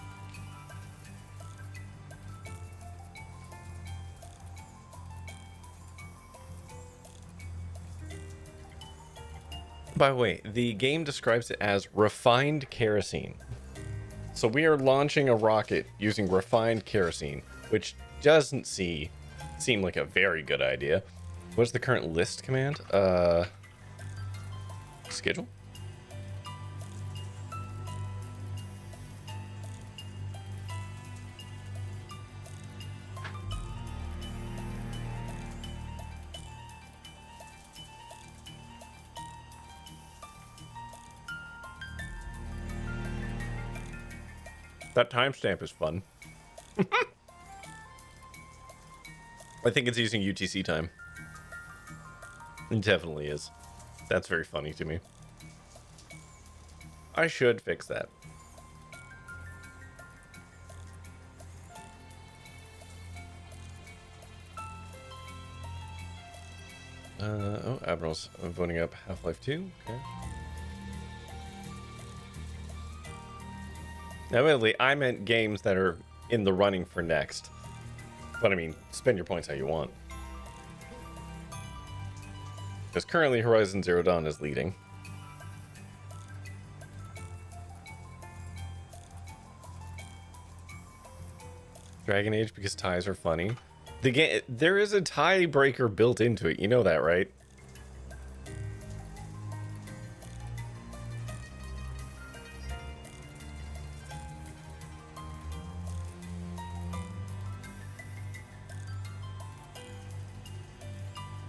By the way, the game describes it as refined kerosene. So we are launching a rocket using refined kerosene, which doesn't seem like a very good idea. What's the current list command? Schedule? That timestamp is fun. I think it's using UTC time. It definitely is. That's very funny to me. I should fix that. Oh, Admiral's voting up Half-Life 2. Okay. Evidently, I meant games that are in the running for next. But I mean, spend your points how you want. Because currently Horizon Zero Dawn is leading. Dragon Age because ties are funny. The game, there is a tiebreaker built into it. You know that, right?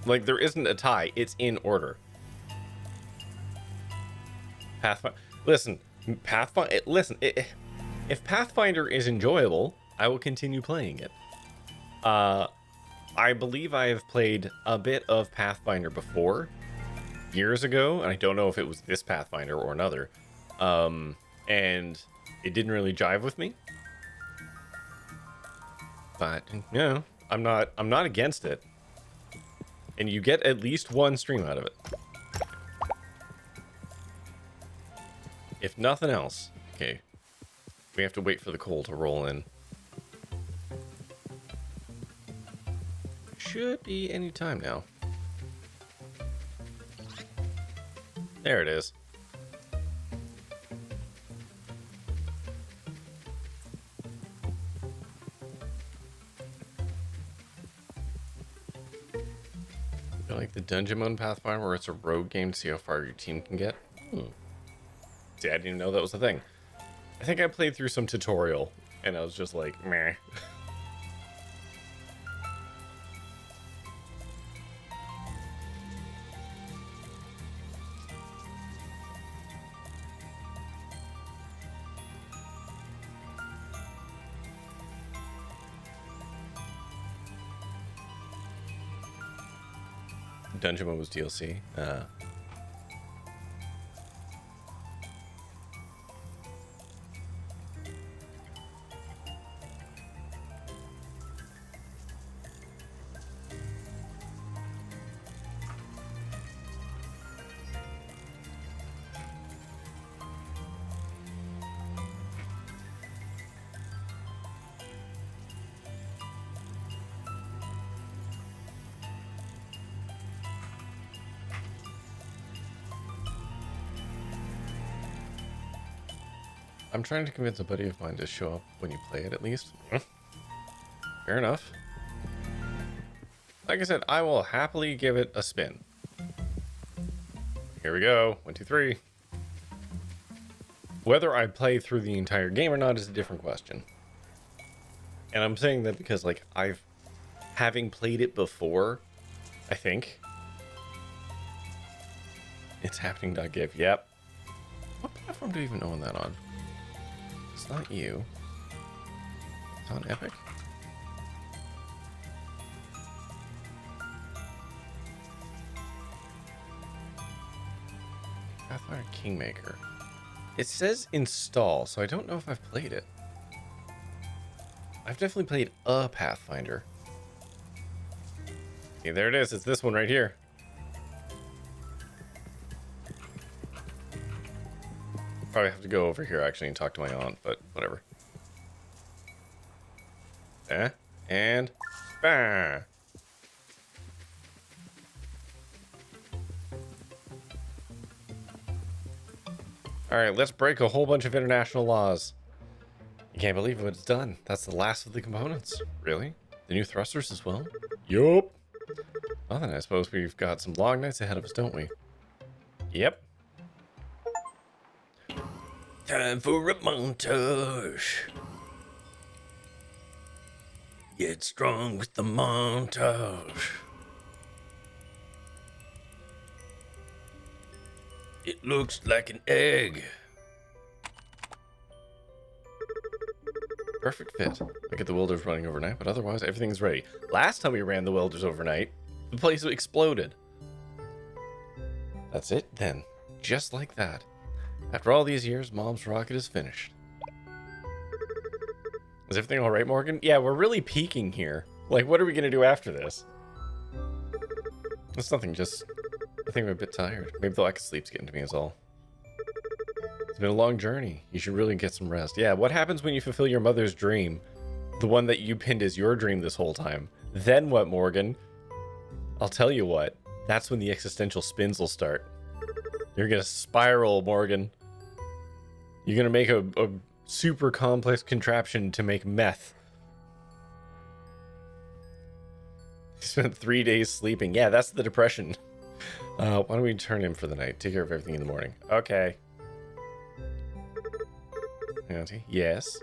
Like, there isn't a tie. It's in order. Pathfinder. Listen, Pathfinder. Listen, if Pathfinder is enjoyable, I will continue playing it. I believe I have played a bit of Pathfinder before, years ago, and I don't know if it was this Pathfinder or another. And it didn't really jive with me. But, you know, I'm not against it. And you get at least one stream out of it. If nothing else. Okay. We have to wait for the coal to roll in. Should be any time now. There it is. Like the dungeon mode in Pathfinder where it's a rogue game to see how far your team can get. See, I didn't even know that was a thing. I think I played through some tutorial and I was just like, meh. Dungeon mode was DLC. I'm trying to convince a buddy of mine to show up when you play it, at least. Fair enough. Like I said, I will happily give it a spin. Here we go. 1, 2, 3. Whether I play through the entire game or not is a different question. And I'm saying that because, like, having played it before, I think. It's happening.gif. Yep. What platform do you even own that on? It's not you. It's on Epic. Pathfinder Kingmaker. It says install, so I don't know if I've played it. I've definitely played a Pathfinder. Okay, there it is. It's this one right here. Probably have to go over here actually and talk to my aunt, but whatever. And bang. All right, let's break a whole bunch of international laws. You can't believe what it's done. That's the last of the components. Really? The new thrusters as well? Yup. Well, then I suppose we've got some long nights ahead of us, don't we? Yep. Time for a montage. Get strong with the montage. It looks like an egg. Perfect fit. I get the welders running overnight, but otherwise everything's ready. Last time we ran the welders overnight, the place exploded. That's it then. Just like that. After all these years, Mom's rocket is finished. Is everything all right, Morgan? Yeah, we're really peaking here. Like, what are we going to do after this? It's nothing, just... I think I'm a bit tired. Maybe the lack of sleep's getting to me is all. It's been a long journey. You should really get some rest. Yeah, what happens when you fulfill your mother's dream? The one that you pinned as your dream this whole time. Then what, Morgan? I'll tell you what. That's when the existential spins will start. You're going to spiral, Morgan. You're going to make a super complex contraption to make meth. You spent 3 days sleeping. Yeah, that's the depression. Why don't we turn in for the night? Take care of everything in the morning. Okay. Auntie? Yes?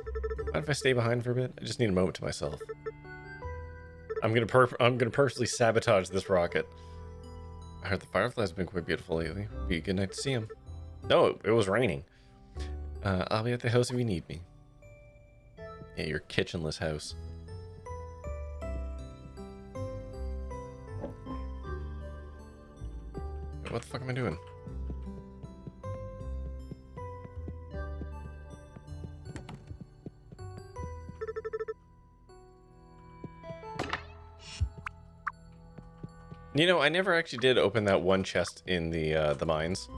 Mind if I stay behind for a bit? I just need a moment to myself. I'm gonna purposely sabotage this rocket. I heard the fireflies have been quite beautiful lately. Be a good night to see them. No, it was raining. I'll be at the house if you need me. Yeah, your kitchenless house. What the fuck am I doing? You know, I never actually did open that one chest in the mines.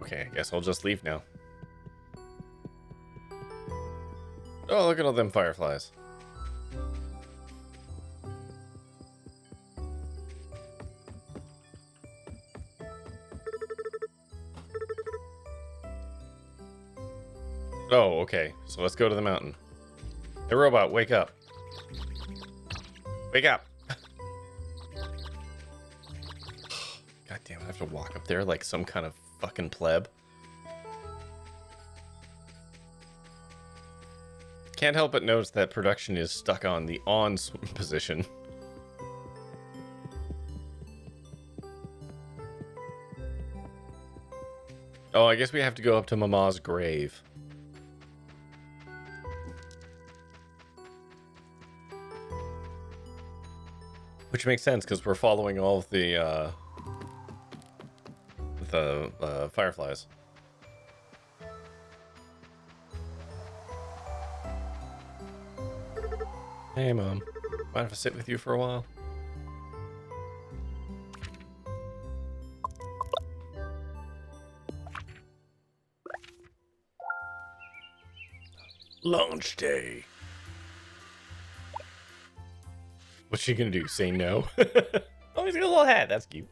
Okay, I guess I'll just leave now. Oh, look at all them fireflies. Oh, okay. So let's go to the mountain. Hey, robot, wake up. Wake up. God damn it, I have to walk up there like some kind of fucking pleb. Can't help but notice that production is stuck on the on position. Oh, I guess we have to go up to Mama's grave. Which makes sense, because we're following all of the fireflies. Hey, Mom. Mind if I sit with you for a while? Launch day. What's she gonna do? Say no? Oh, he's got a little hat. That's cute.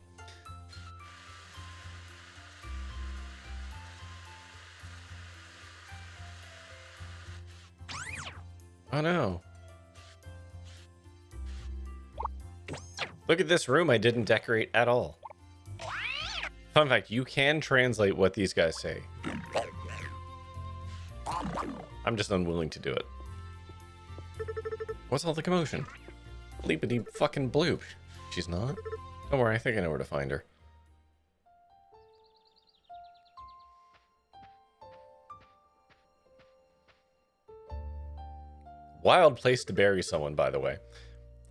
Oh no. Look at this room I didn't decorate at all. Fun fact, you can translate what these guys say. I'm just unwilling to do it. What's all the commotion? Bleepity fucking bloop. She's not? Don't worry, I think I know where to find her. Wild place to bury someone, by the way.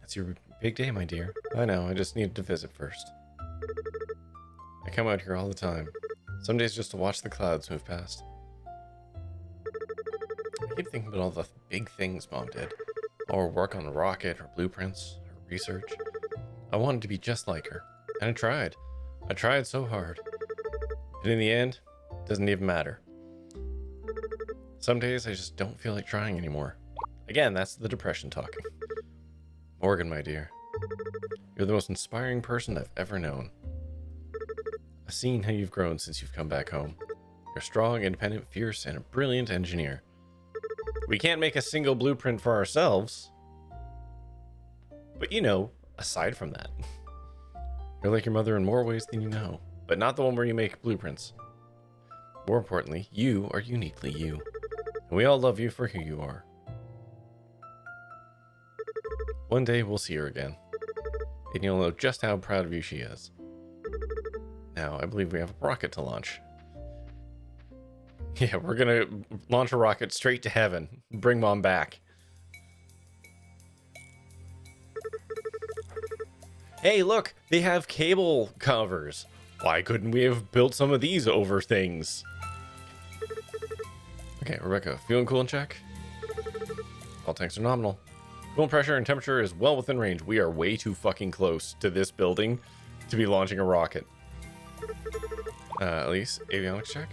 That's your big day, my dear. I know, I just needed to visit first. I come out here all the time. Some days just to watch the clouds move past. I keep thinking about all the big things Mom did. Or work on a rocket, or blueprints, or research. I wanted to be just like her. And I tried. I tried so hard. And in the end, it doesn't even matter. Some days I just don't feel like trying anymore. Again, that's the depression talking. Morgan, my dear. You're the most inspiring person I've ever known. I've seen how you've grown since you've come back home. You're strong, independent, fierce, and a brilliant engineer. We can't make a single blueprint for ourselves. But you know, aside from that, you're like your mother in more ways than you know, but not the one where you make blueprints. More importantly, you are uniquely you, and we all love you for who you are. One day we'll see her again, and you'll know just how proud of you she is. Now, I believe we have a rocket to launch. Yeah, we're gonna launch a rocket straight to heaven. Bring Mom back. Hey, look! They have cable covers. Why couldn't we have built some of these over things? Okay, Rebecca, feeling cool and check? All tanks are nominal. Coolant pressure and temperature is well within range. We are way too fucking close to this building to be launching a rocket. Elise, avionics check.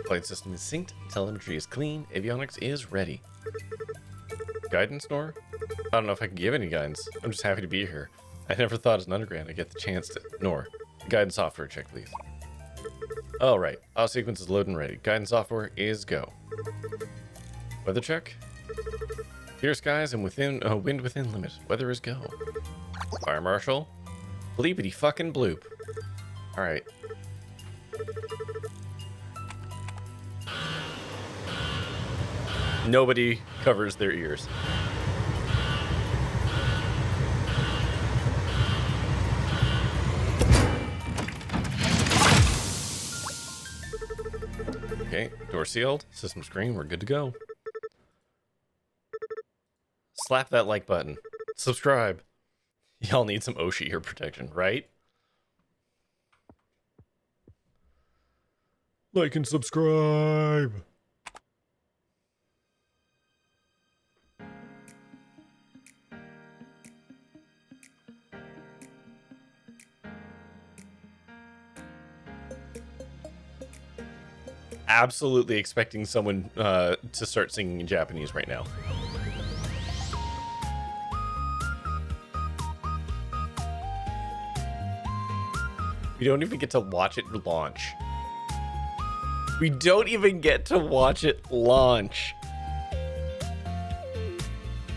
Flight system is synced. Telemetry is clean. Avionics is ready. Guidance, Nor? I don't know if I can give any guidance. I'm just happy to be here. I never thought as an undergrad I'd get the chance to. Nor. Guidance software check, please. All right. Auto sequence is loaded and ready. Guidance software is go. Weather check. Clear skies and wind within limit. Weather is go. Fire marshal. Bleepity fucking bloop. All right. Nobody covers their ears. Okay, door sealed, system screen, we're good to go. Slap that like button. Subscribe. Y'all need some Oshi ear protection, right? Like and subscribe. Absolutely expecting someone to start singing in Japanese right now. We don't even get to watch it launch. We don't even get to watch it launch.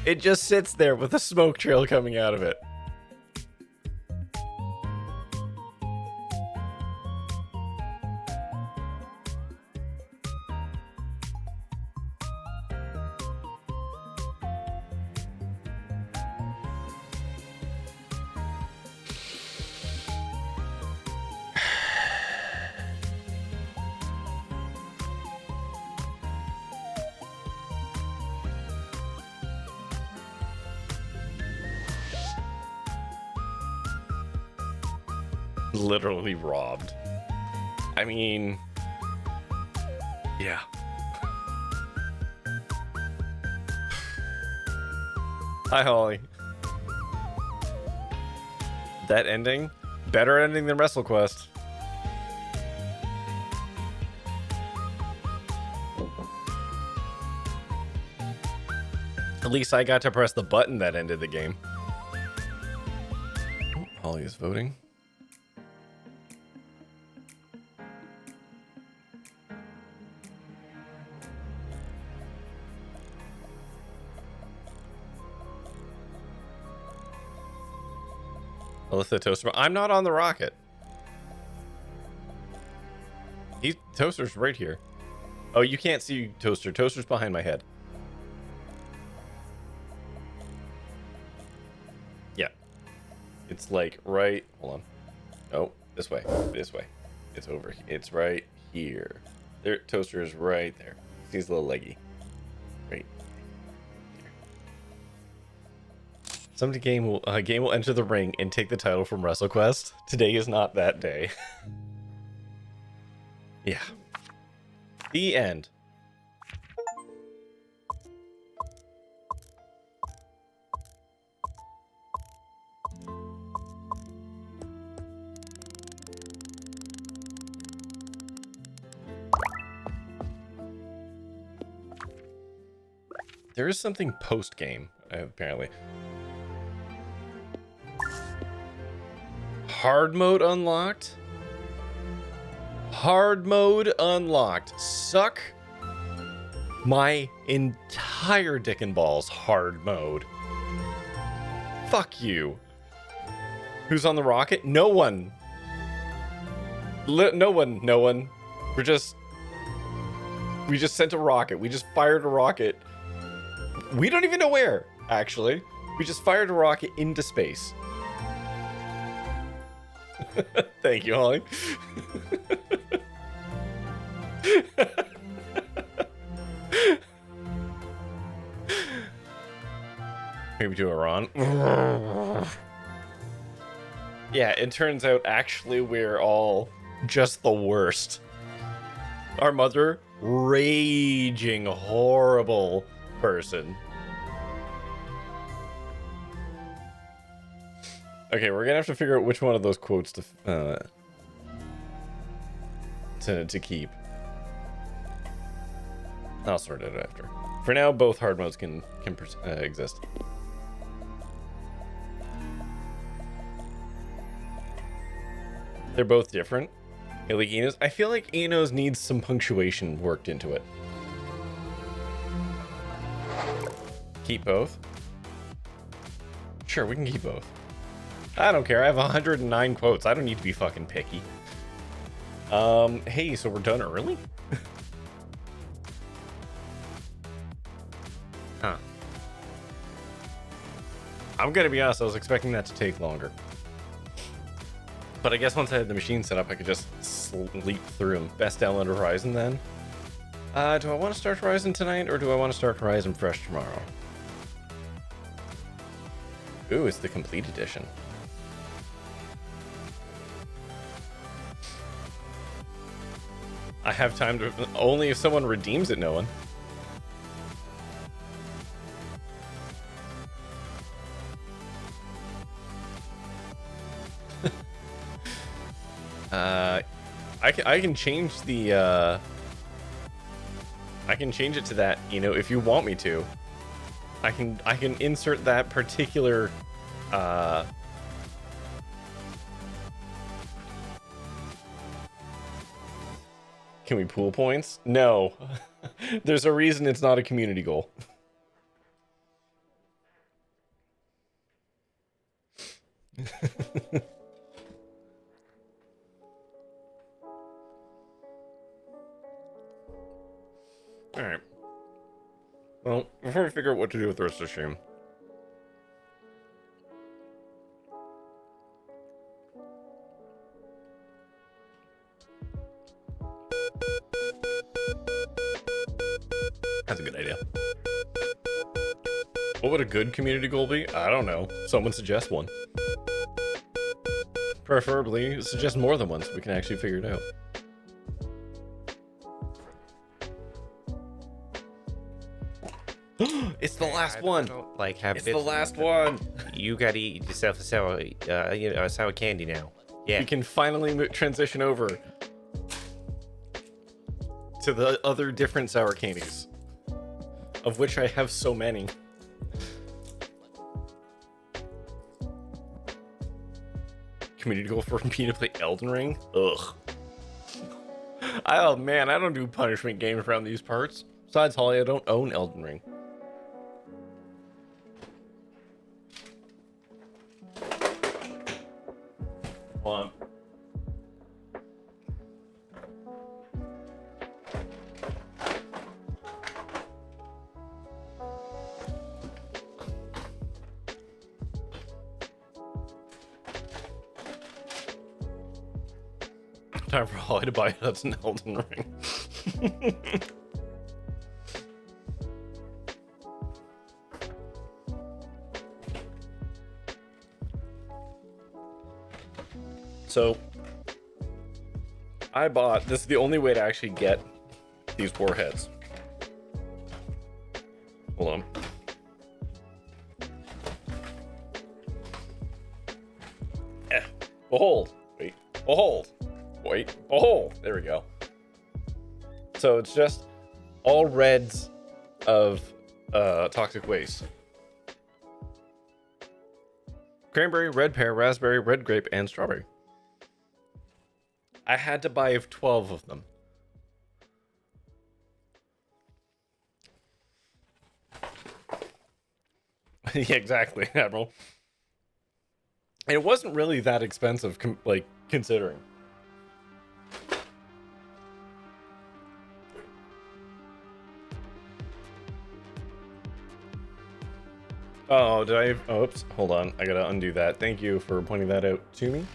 It just sits there with a smoke trail coming out of it. Literally robbed. I mean, yeah. Hi, Holly. That ending? Better ending than WrestleQuest. At least I got to press the button that ended the game. Oh, Holly is voting. Alyssa Toaster. I'm not on the rocket. Toaster's right here. Oh, you can't see Toaster. Toaster's behind my head. Yeah. It's like right. Hold on. Oh, this way. This way. It's over. It's right here. There. Toaster is right there. He's a little leggy. Right. Some game will enter the ring and take the title from WrestleQuest. Today is not that day. Yeah. The end. There is something post-game, apparently. Hard mode unlocked? Hard mode unlocked. Suck my entire dick and balls hard mode. Fuck you. Who's on the rocket? No one. No one. We just sent a rocket. We just fired a rocket. We don't even know where, actually. We just fired a rocket into space. Thank you, Holly. Maybe do Iran. Yeah, it turns out actually we're all just the worst. Our mother, raging, horrible person. Okay, we're gonna have to figure out which one of those quotes to keep. I'll sort it out after. For now, both hard modes can exist. They're both different. Like Eno's, I feel like Eno's needs some punctuation worked into it. Keep both. Sure, we can keep both. I don't care. I have 109 quotes. I don't need to be fucking picky. Hey, so we're done early? Huh. I'm gonna be honest, I was expecting that to take longer. But I guess once I had the machine set up, I could just sleep through them. Best download Horizon then? Do I want to start Horizon tonight, or do I want to start Horizon fresh tomorrow? Ooh, it's the complete edition. I have time to... Only if someone redeems it, no one. I can change the... I can change it to that, you know, if you want me to. I can insert that particular... Can we pool points? No. There's a reason it's not a community goal. Alright. Well, before we figure out what to do with the rest of the stream. That's a good idea. What would a good community goal be? I don't know. Someone suggest one. Preferably suggest more than one so we can actually figure it out. It's the last one. I don't like have It's the bits- last one. You gotta eat yourself a sour candy now. Yeah. We can finally transition over to the other different sour candies, of which I have so many. Community goal for me to play Elden Ring? Ugh. Oh man, I don't do punishment games around these parts. Besides, Holly, I don't own Elden Ring. Hold on. Time for Holly to buy us an Elden Ring. So, I bought, this is the only way to actually get these warheads. Hold on. Behold. Wait. Behold. Wait. Behold. There we go. So it's just all reds of toxic waste. Cranberry, red pear, raspberry, red grape, and strawberry. I had to buy 12 of them. Yeah, exactly, Admiral. And it wasn't really that expensive, considering. Oh, did I? Oh, oops. Hold on. I gotta undo that. Thank you for pointing that out to me.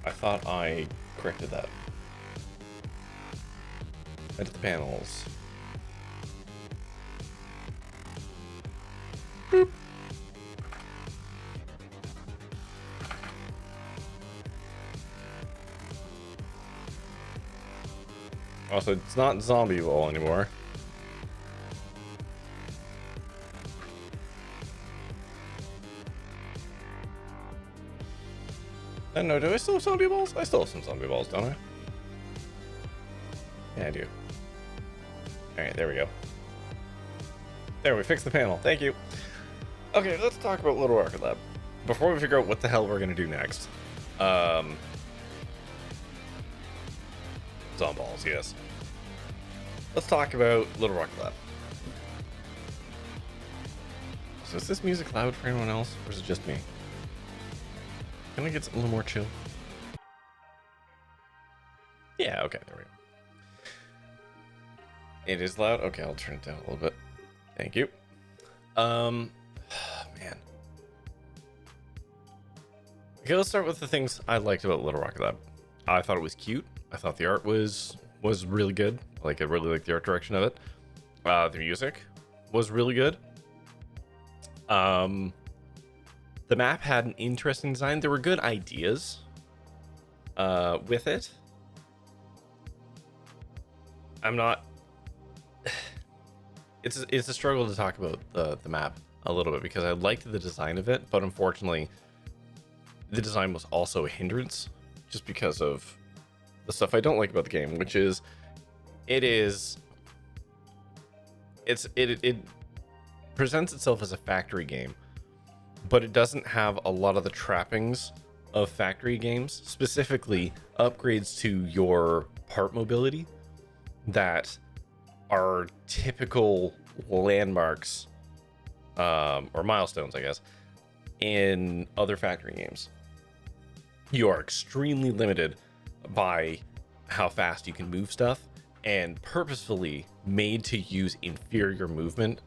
I thought I corrected that. Edit the panels. Boop. Also, it's not zombie wall anymore. No, do I still have zombie balls? I still have some zombie balls, don't I? Yeah, I do. Alright, there we go. There, we fixed the panel. Thank you. Okay, let's talk about Little Rocket Lab. Before we figure out what the hell we're gonna do next. Zomballs, yes. Let's talk about Little Rocket Lab. So is this music loud for anyone else, or is it just me? Can I get a little more chill? Yeah, okay, there we go. It is loud. Okay, I'll turn it down a little bit. Thank you. Man. Okay, let's start with the things I liked about Little Rocket Lab. I thought it was cute. I thought the art was really good. Like, I really liked the art direction of it. The music was really good. The map had an interesting design. There were good ideas with it. I'm not... It's a struggle to talk about the map a little bit because I liked the design of it, but unfortunately, the design was also a hindrance just because of the stuff I don't like about the game, which is it presents itself as a factory game, but it doesn't have a lot of the trappings of factory games, specifically upgrades to your part mobility that are typical landmarks or milestones, I guess, in other factory games. You are extremely limited by how fast you can move stuff, and purposefully made to use inferior movement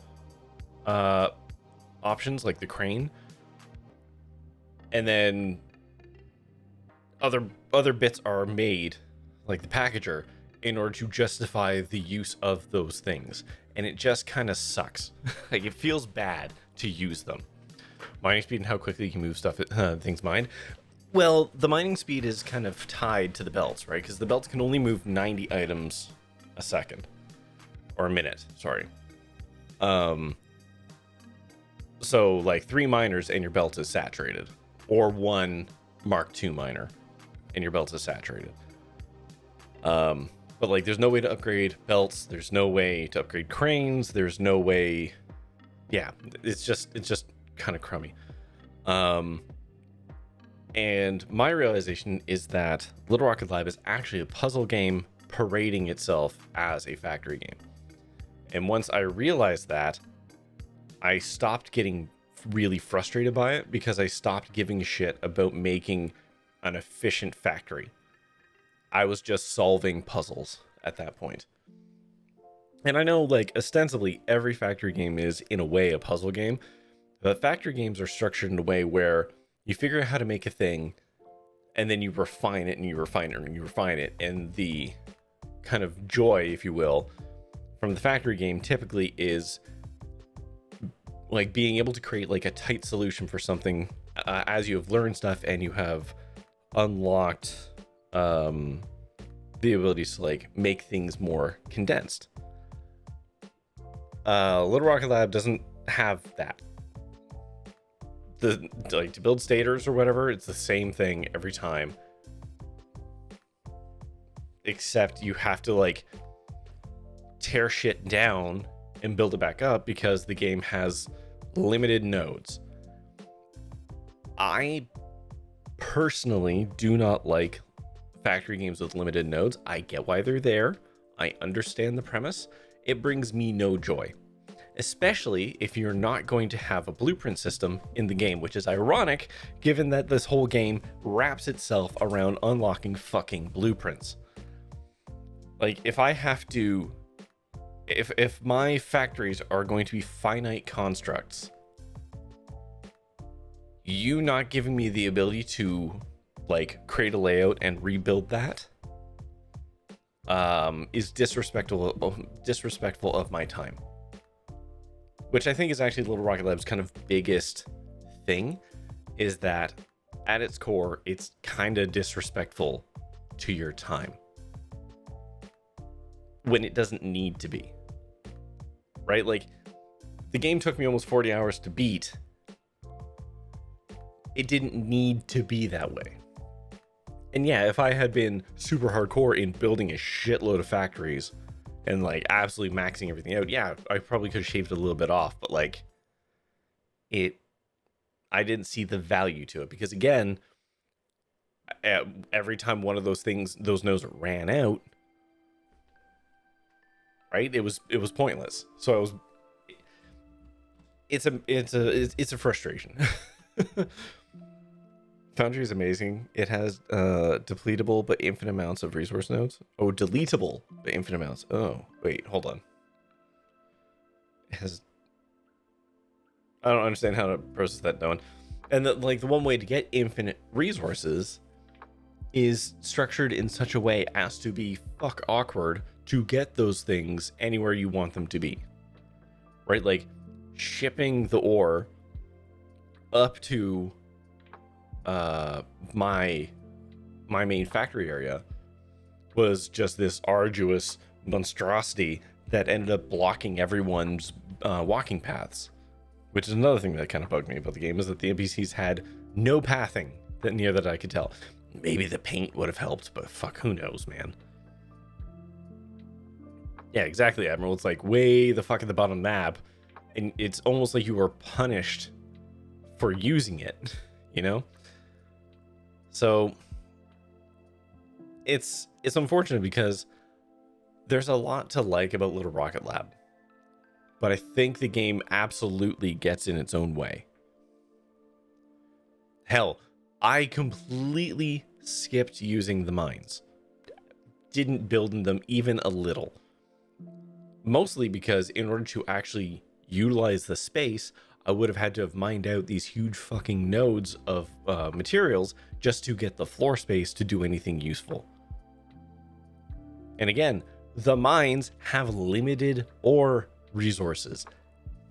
options like the crane, and then other bits are made like the packager in order to justify the use of those things, and it just kind of sucks. Like, it feels bad to use them. Mining speed and how quickly you can move stuff, things mined. Well, the mining speed is kind of tied to the belts, right? Because the belts can only move 90 items a second. Or a minute, sorry. So, like, 3 miners and your belt is saturated. Or 1 Mark II miner and your belt is saturated. But, like, there's no way to upgrade belts. There's no way to upgrade cranes. There's no way... Yeah, it's just kind of crummy. And my realization is that Little Rocket Lab is actually a puzzle game parading itself as a factory game. And once I realized that, I stopped getting really frustrated by it because I stopped giving a shit about making an efficient factory. I was just solving puzzles at that point. And I know, like, ostensibly every factory game is, in a way, a puzzle game. But factory games are structured in a way where you figure out how to make a thing, and then you refine it, and you refine it, and you refine it. And the kind of joy, if you will, from the factory game typically is like being able to create like a tight solution for something as you have learned stuff and you have unlocked the abilities to like make things more condensed. Little Rocket Lab doesn't have that. Like to build stators or whatever, it's the same thing every time, except you have to like tear shit down and build it back up because the game has limited nodes. I personally do not like factory games with limited nodes. I get why they're there. I understand the premise. It brings me no joy, especially if you're not going to have a blueprint system in the game, which is ironic given that this whole game wraps itself around unlocking fucking blueprints. Like, if I have to, if my factories are going to be finite constructs, you not giving me the ability to like create a layout and rebuild that is disrespectful of my time, which I think is actually Little Rocket Lab's kind of biggest thing, is that at its core it's kind of disrespectful to your time when it doesn't need to be, right? Like, the game took me almost 40 hours to beat. It didn't need to be that way. And yeah, if I had been super hardcore in building a shitload of factories and like absolutely maxing everything out, yeah, I probably could have shaved a little bit off, but like I didn't see the value to it because, again, every time one of those nodes ran out, right, it was pointless. So it's a frustration. Foundry is amazing. It has depletable but infinite amounts of resource nodes. Oh, deletable but infinite amounts. Oh, wait, hold on. It has... I don't understand how to process that down. And the one way to get infinite resources is structured in such a way as to be fuck awkward to get those things anywhere you want them to be. Right? Like, shipping the ore up to my main factory area was just this arduous monstrosity that ended up blocking everyone's walking paths, which is another thing that kind of bugged me about the game, is that the NPCs had no pathing that I could tell. Maybe the paint would have helped, but fuck, who knows, man. Yeah, exactly, Admiral. It's like way the fuck at the bottom of the map, and it's almost like you were punished for using it, you know? So it's unfortunate because there's a lot to like about Little Rocket Lab, but I think the game absolutely gets in its own way. Hell, I completely skipped using the mines. Didn't build in them even a little. Mostly because in order to actually utilize the space, I would have had to have mined out these huge fucking nodes of materials just to get the floor space to do anything useful. And again, the mines have limited ore resources.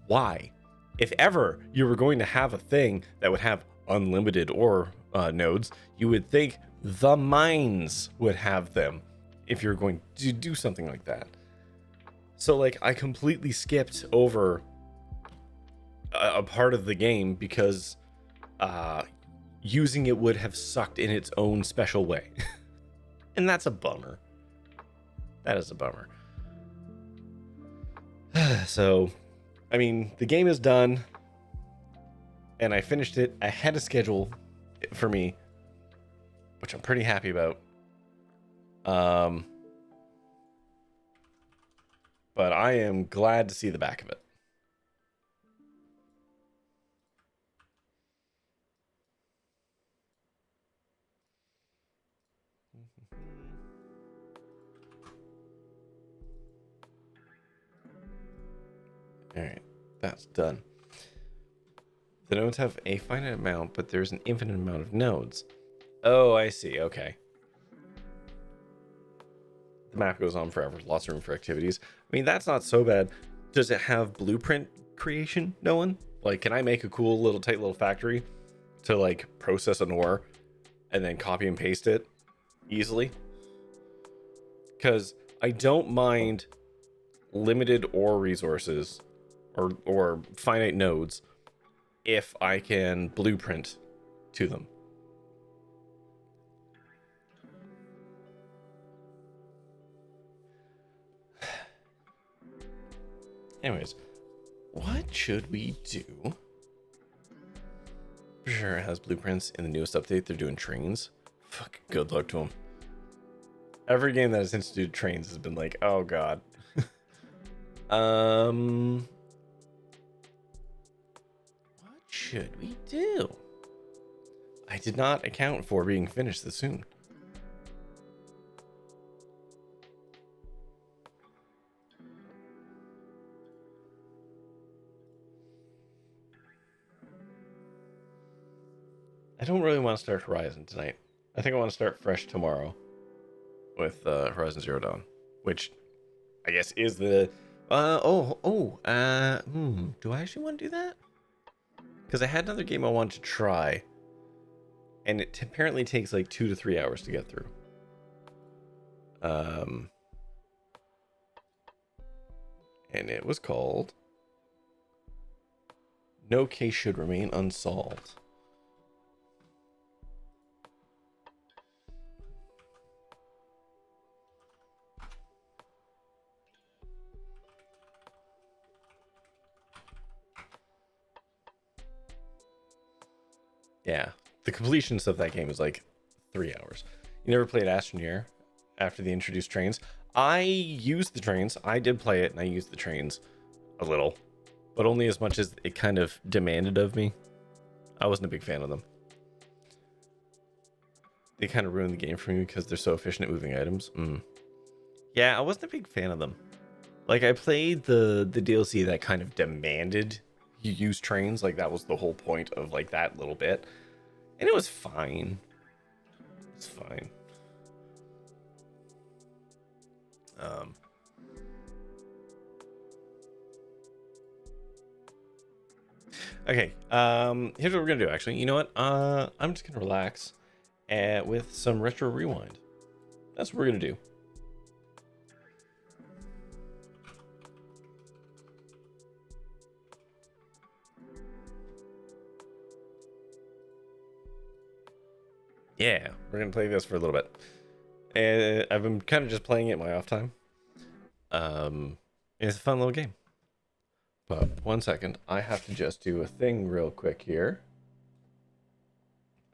Why? if ever you were going to have a thing that would have unlimited ore nodes, you would think the mines would have them if you're going to do something like that. So like I completely skipped over a part of the game because using it would have sucked in its own special way. And that's a bummer. That is a bummer. So, I mean, the game is done, and I finished it ahead of schedule for me, which I'm pretty happy about. But I am glad to see the back of it. All right, that's done. The nodes have a finite amount, but there's an infinite amount of nodes. Oh, I see. Okay. The map goes on forever. Lots of room for activities. I mean, that's not so bad. Does it have blueprint creation, no one? Like, can I make a cool little tight little factory to like process an ore and then copy and paste it easily? Because I don't mind limited ore resources or finite nodes if I can blueprint to them. Anyways, what should we do? For sure it has blueprints in the newest update. They're doing trains. Fuck, good luck to them. Every game that has instituted trains has been like, oh god. What should we do? I did not account for being finished this soon. I don't really want to start Horizon tonight. I think I want to start fresh tomorrow with Horizon Zero Dawn, which I guess is the do I actually want to do that? Because I had another game I wanted to try, and it apparently takes like 2 to 3 hours to get through. And it was called No Case Should Remain Unsolved. Yeah, the completions of that game is like 3 hours. You never played Astroneer after they introduced trains? I used the trains. I did play it, and I used the trains a little, but only as much as it kind of demanded of me. I wasn't a big fan of them. They kind of ruined the game for me because they're so efficient at moving items. Yeah, I wasn't a big fan of them. Like, I played the DLC that kind of demanded you use trains. Like, that was the whole point of, like, that little bit. And it was fine. It's fine. Okay, here's what we're gonna do, actually. You know what? I'm just gonna relax with some Retro Rewind. That's what we're gonna do. Yeah, we're gonna play this for a little bit. And I've been kind of just playing it in my off time. It's a fun little game. But 1 second, I have to just do a thing real quick here.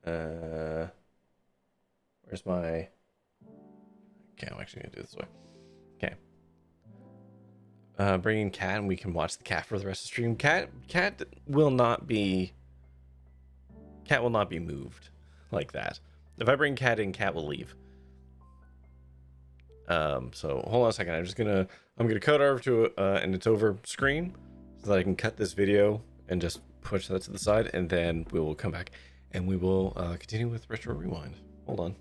Where's my... Okay, I'm actually gonna do it this way. Okay. Bring in Cat, and we can watch the cat for the rest of the stream. Cat will not be moved like that. If I bring Cat in, Cat will leave. So hold on a second. I'm gonna code over to and it's over screen so that I can cut this video and just push that to the side, and then we will come back and we will continue with Retro Rewind. Hold on.